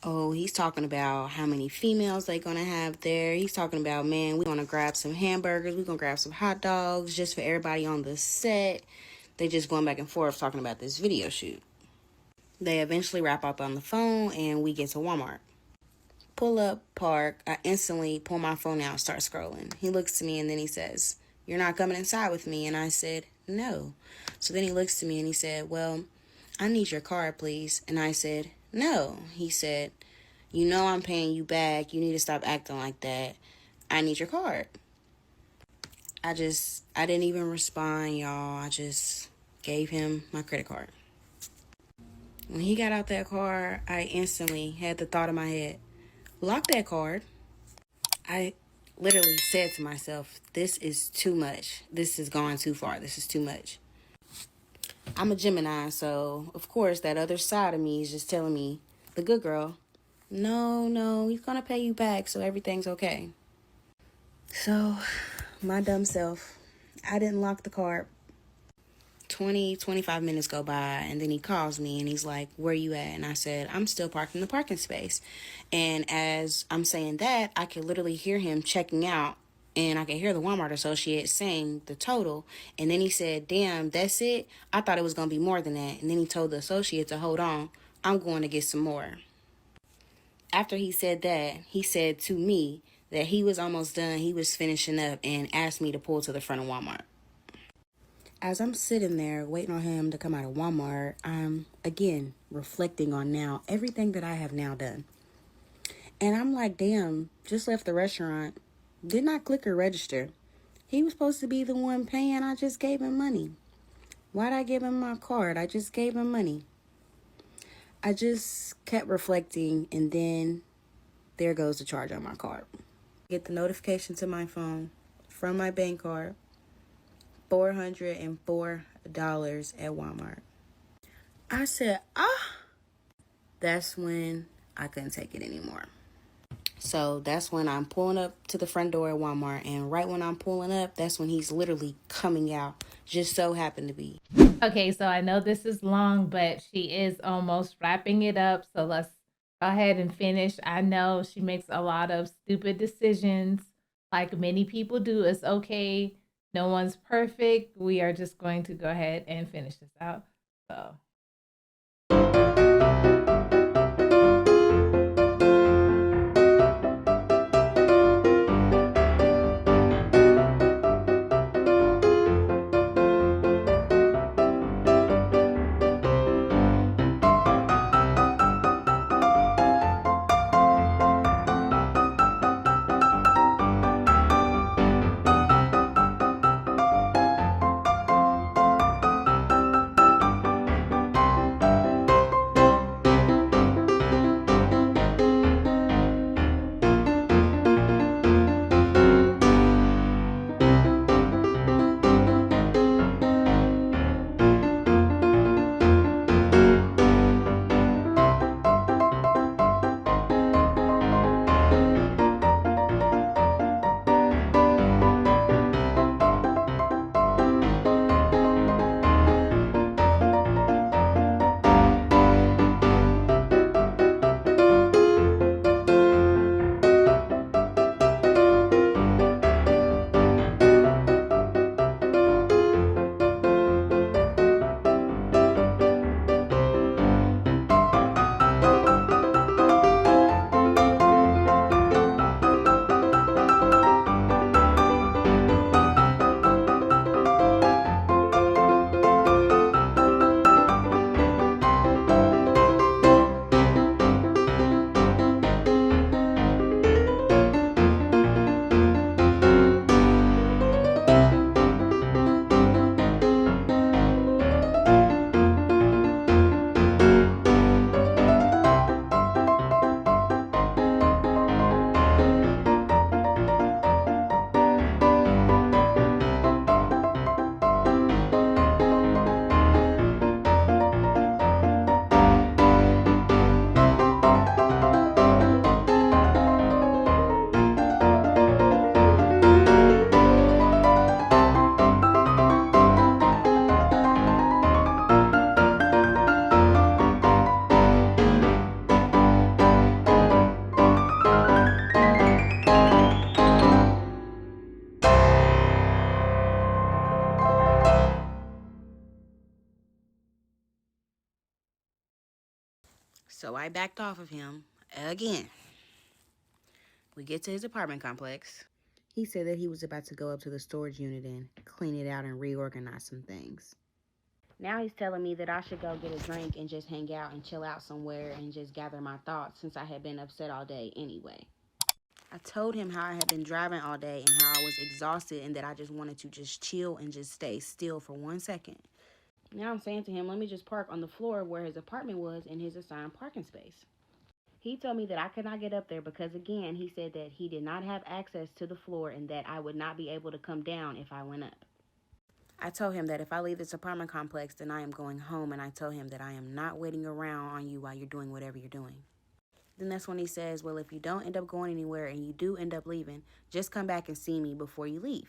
Oh, he's talking about how many females they're going to have there. He's talking about, man, we're going to grab some hamburgers. We're going to grab some hot dogs just for everybody on the set. They just going back and forth talking about this video shoot. They eventually wrap up on the phone and we get to Walmart. Pull up, park. I instantly pull my phone out and start scrolling. He looks to me and then he says, you're not coming inside with me? And I said, no. So then he looks to me and he said, well, I need your card, please. And I said, no. He said, you know I'm paying you back. You need to stop acting like that. I need your card. I didn't even respond, y'all. I just gave him my credit card. When he got out that car, I instantly had the thought in my head, lock that card. I literally said to myself, this is too much. This is going too far. This is too much. I'm a Gemini, so of course that other side of me is just telling me, the good girl, no, he's gonna pay you back, so everything's okay. So, my dumb self, I didn't lock the car. 25 minutes go by, and then he calls me and he's like, where you at? And I said, I'm still parked in the parking space. And as I'm saying that, I could literally hear him checking out, and I could hear the Walmart associate saying the total. And then he said, damn, that's it? I thought it was going to be more than that. And then he told the associate to hold on, I'm going to get some more. After he said that, he said to me that he was almost done, he was finishing up, and asked me to pull to the front of Walmart. As I'm sitting there waiting on him to come out of Walmart, I'm again reflecting on now everything that I have now done. And I'm like, damn, just left the restaurant. Did not click or register. He was supposed to be the one paying. I just gave him money. Why'd I give him my card? I just gave him money. I just kept reflecting, and then there goes the charge on my card. Get the notification to my phone from my bank card. $404 at Walmart. I said, that's when I couldn't take it anymore. So that's when I'm pulling up to the front door at Walmart, and right when I'm pulling up, that's when he's literally coming out. Just so happened to be. Okay, so I know this is long, but she is almost wrapping it up. So let's go ahead and finish. I know she makes a lot of stupid decisions, like many people do. It's okay. No one's perfect. We are just going to go ahead and finish this out. So. So I backed off of him again. We get to his apartment complex. He said that he was about to go up to the storage unit and clean it out and reorganize some things. Now he's telling me that I should go get a drink and just hang out and chill out somewhere and just gather my thoughts since I had been upset all day anyway. I told him how I had been driving all day and how I was exhausted and that I just wanted to just chill and just stay still for 1 second. Now I'm saying to him, let me just park on the floor where his apartment was in his assigned parking space. He told me that I could not get up there because, again, he said that he did not have access to the floor and that I would not be able to come down if I went up. I told him that if I leave this apartment complex, then I am going home, and I told him that I am not waiting around on you while you're doing whatever you're doing. Then that's when he says, well, if you don't end up going anywhere and you do end up leaving, just come back and see me before you leave.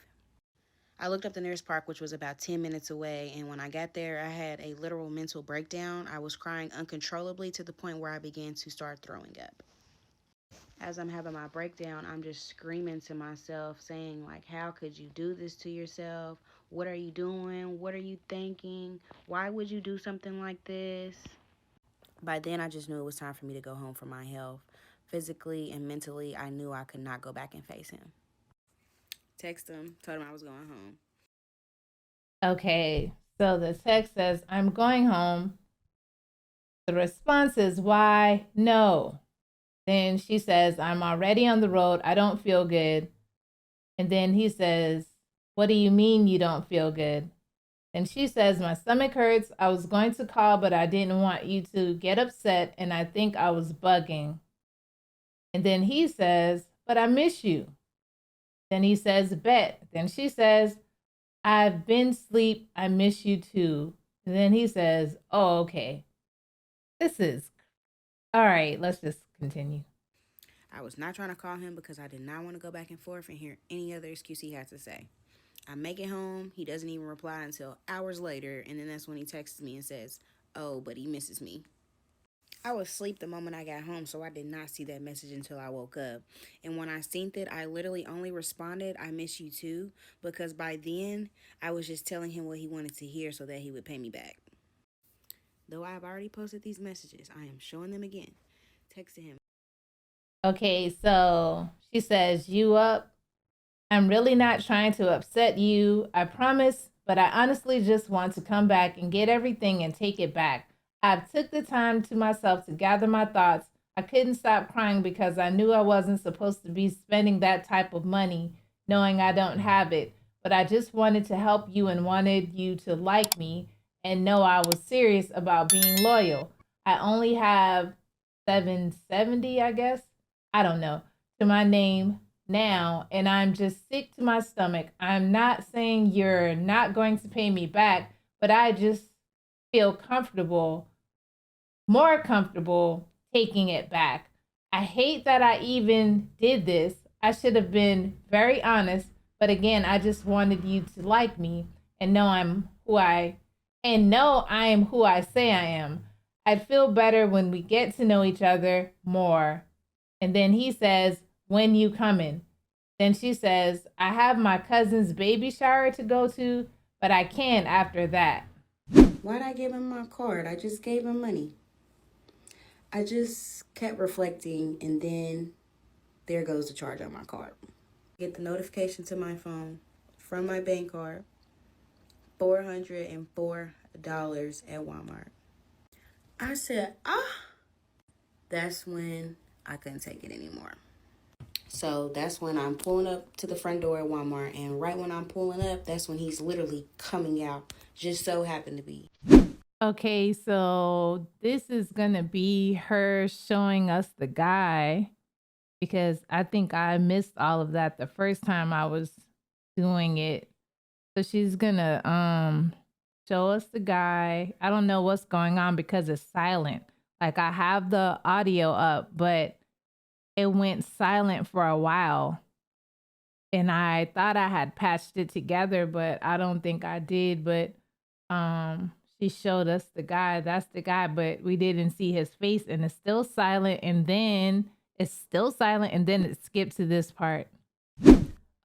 I looked up the nearest park, which was about 10 minutes away, and when I got there, I had a literal mental breakdown. I was crying uncontrollably to the point where I began to start throwing up. As I'm having my breakdown, I'm just screaming to myself, saying, like, how could you do this to yourself? What are you doing? What are you thinking? Why would you do something like this? By then, I just knew it was time for me to go home for my health. Physically and mentally, I knew I could not go back and face him. Text him, told him I was going home. Okay, so the text says, I'm going home. The response is, why? No. Then she says, I'm already on the road. I don't feel good. And then he says, what do you mean you don't feel good? And she says, my stomach hurts. I was going to call, but I didn't want you to get upset, and I think I was bugging. And then he says, but I miss you. Then he says, bet. Then she says, I've been asleep. I miss you too. And then he says, oh, okay. This is, all right, let's just continue. I was not trying to call him because I did not want to go back and forth and hear any other excuse he had to say. I make it home. He doesn't even reply until hours later, and then that's when he texts me and says, oh, but he misses me. I was asleep the moment I got home, so I did not see that message until I woke up. And when I seen it, I literally only responded, I miss you too, because by then, I was just telling him what he wanted to hear so that he would pay me back. Though I have already posted these messages, I am showing them again. Texting him. Okay, so she says, you up? I'm really not trying to upset you, I promise, but I honestly just want to come back and get everything and take it back. I've took the time to myself to gather my thoughts. I couldn't stop crying because I knew I wasn't supposed to be spending that type of money, knowing I don't have it. But I just wanted to help you and wanted you to like me and know I was serious about being loyal. I only have 770, I guess. I don't know, to my name now, and I'm just sick to my stomach. I'm not saying you're not going to pay me back, but I just feel comfortable, more comfortable taking it back. I hate that I even did this. I should have been very honest, but again, I just wanted you to like me and know I'm who I am who I say I am. I'd feel better when we get to know each other more. And then he says, when you coming? Then she says, I have my cousin's baby shower to go to, but I can't after that. Why'd I give him my card? I just gave him money. I just kept reflecting, and then there goes the charge on my card. Get the notification to my phone from my bank card, $404 at Walmart. I said, that's when I couldn't take it anymore. So that's when I'm pulling up to the front door at Walmart, and right when I'm pulling up, that's when he's literally coming out. Just so happened to be. Okay, so this is gonna be her showing us the guy, because I think I missed all of that the first time I was doing it. So she's gonna show us the guy. I don't know what's going on because it's silent. Like, I have the audio up, but it went silent for a while. And I thought I had patched it together, but I don't think I did. But she showed us the guy. That's the guy, but we didn't see his face, and it's still silent, and then it's still silent, and then it skipped to this part.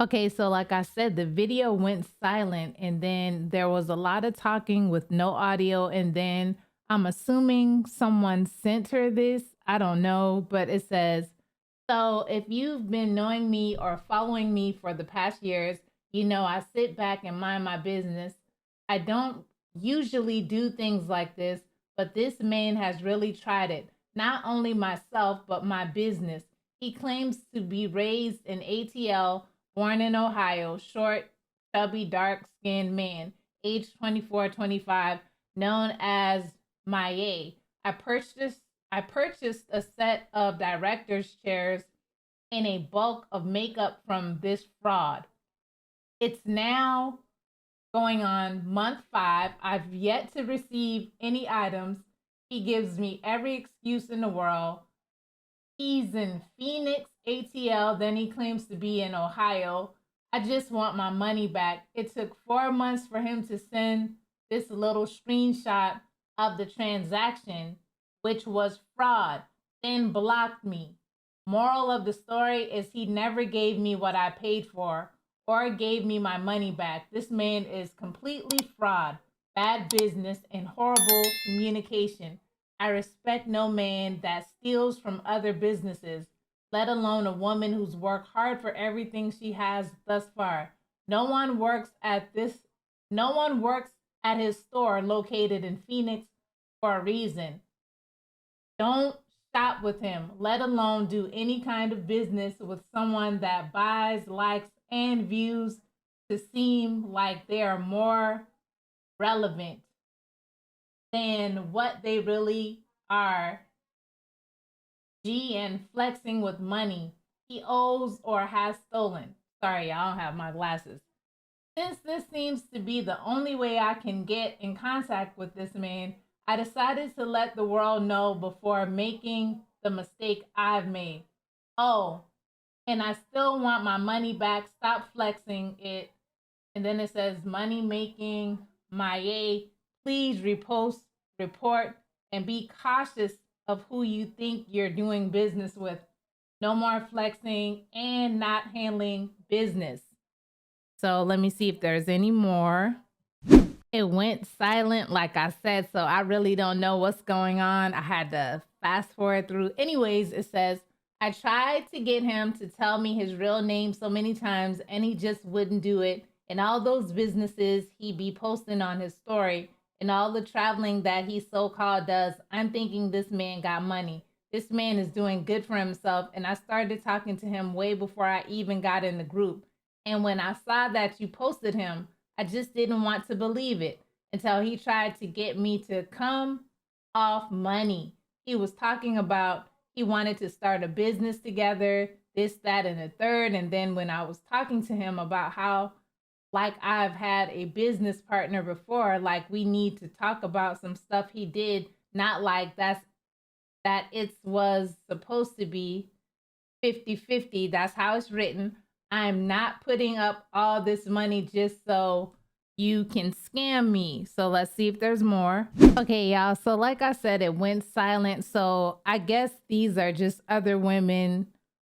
Okay, so like I said, the video went silent, and then there was a lot of talking with no audio, and then I'm assuming someone sent her this. I don't know, but it says, so if you've been knowing me or following me for the past years, you know I sit back and mind my business. I don't usually do things like this, but this man has really tried it. Not only myself, but my business. He claims to be raised in ATL, born in Ohio, short, chubby, dark-skinned man, age 24, 25, known as Maye. I purchased I purchased a set of director's chairs and a bulk of makeup from this fraud. It's now going on month 5. I've yet to receive any items. He gives me every excuse in the world. He's in Phoenix, ATL, then he claims to be in Ohio. I just want my money back. It took 4 months for him to send this little screenshot of the transaction, which was fraud, then blocked me. Moral of the story is he never gave me what I paid for or gave me my money back. This man is completely fraud, bad business, and horrible communication. I respect no man that steals from other businesses, let alone a woman who's worked hard for everything she has thus far. No one works at his store located in Phoenix for a reason. Don't shop with him, let alone do any kind of business with someone that buys, likes, and views to seem like they are more relevant than what they really are. G and flexing with money he owes or has stolen. Sorry, I don't have my glasses. Since this seems to be the only way I can get in contact with this man, I decided to let the world know before making the mistake I've made. Oh, and I still want my money back. Stop flexing it. And then it says money making Maya. Please repost, report, and be cautious of who you think you're doing business with. No more flexing and not handling business. So let me see if there's any more. It went silent, like I said, so I really don't know what's going on. I had to fast forward through. Anyways, it says, I tried to get him to tell me his real name so many times, and he just wouldn't do it. And all those businesses he be posting on his story, and all the traveling that he so-called does, I'm thinking this man got money. This man is doing good for himself, and I started talking to him way before I even got in the group. And when I saw that you posted him, I just didn't want to believe it until he tried to get me to come off money. He was talking about he wanted to start a business together, this, that, and the third. And then when I was talking to him about how, like, I've had a business partner before, like we need to talk about some stuff he did, not like that it was supposed to be 50-50. That's how it's written. I'm not putting up all this money just so you can scam me. So let's see if there's more. Okay, y'all. So like I said, it went silent. So I guess these are just other women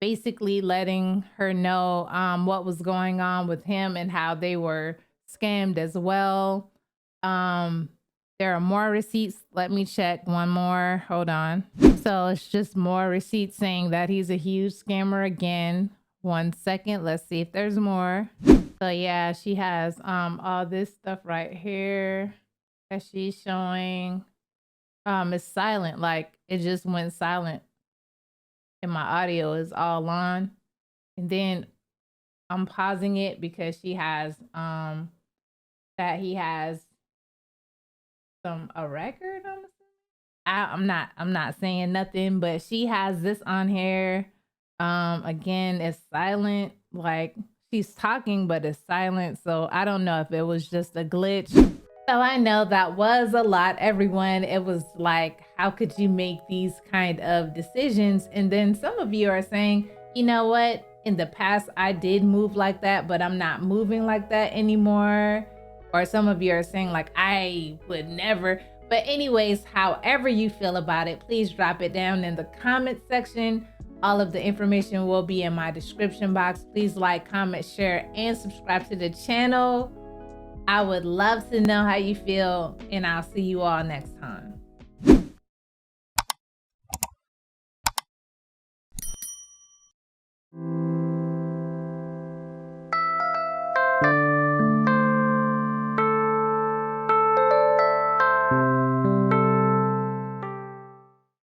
basically letting her know what was going on with him and how they were scammed as well. There are more receipts. Let me check one more. Hold on. So it's just more receipts saying that he's a huge scammer again. 1 second. Let's see if there's more. So yeah, she has all this stuff right here that she's showing. It's silent. Like it just went silent. And my audio is all on. And then I'm pausing it because she has that he has a record. I'm not saying nothing, but she has this on here. Again, it's silent. Like she's talking, but it's silent. So I don't know if it was just a glitch. So I know that was a lot, everyone. It was like, how could you make these kind of decisions? And then some of you are saying, you know what? In the past, I did move like that, but I'm not moving like that anymore. Or some of you are saying like, I would never. But anyways, however you feel about it, please drop it down in the comment section. All of the information will be in my description box. Please like, comment, share, and subscribe to the channel. I would love to know how you feel, and I'll see you all next time.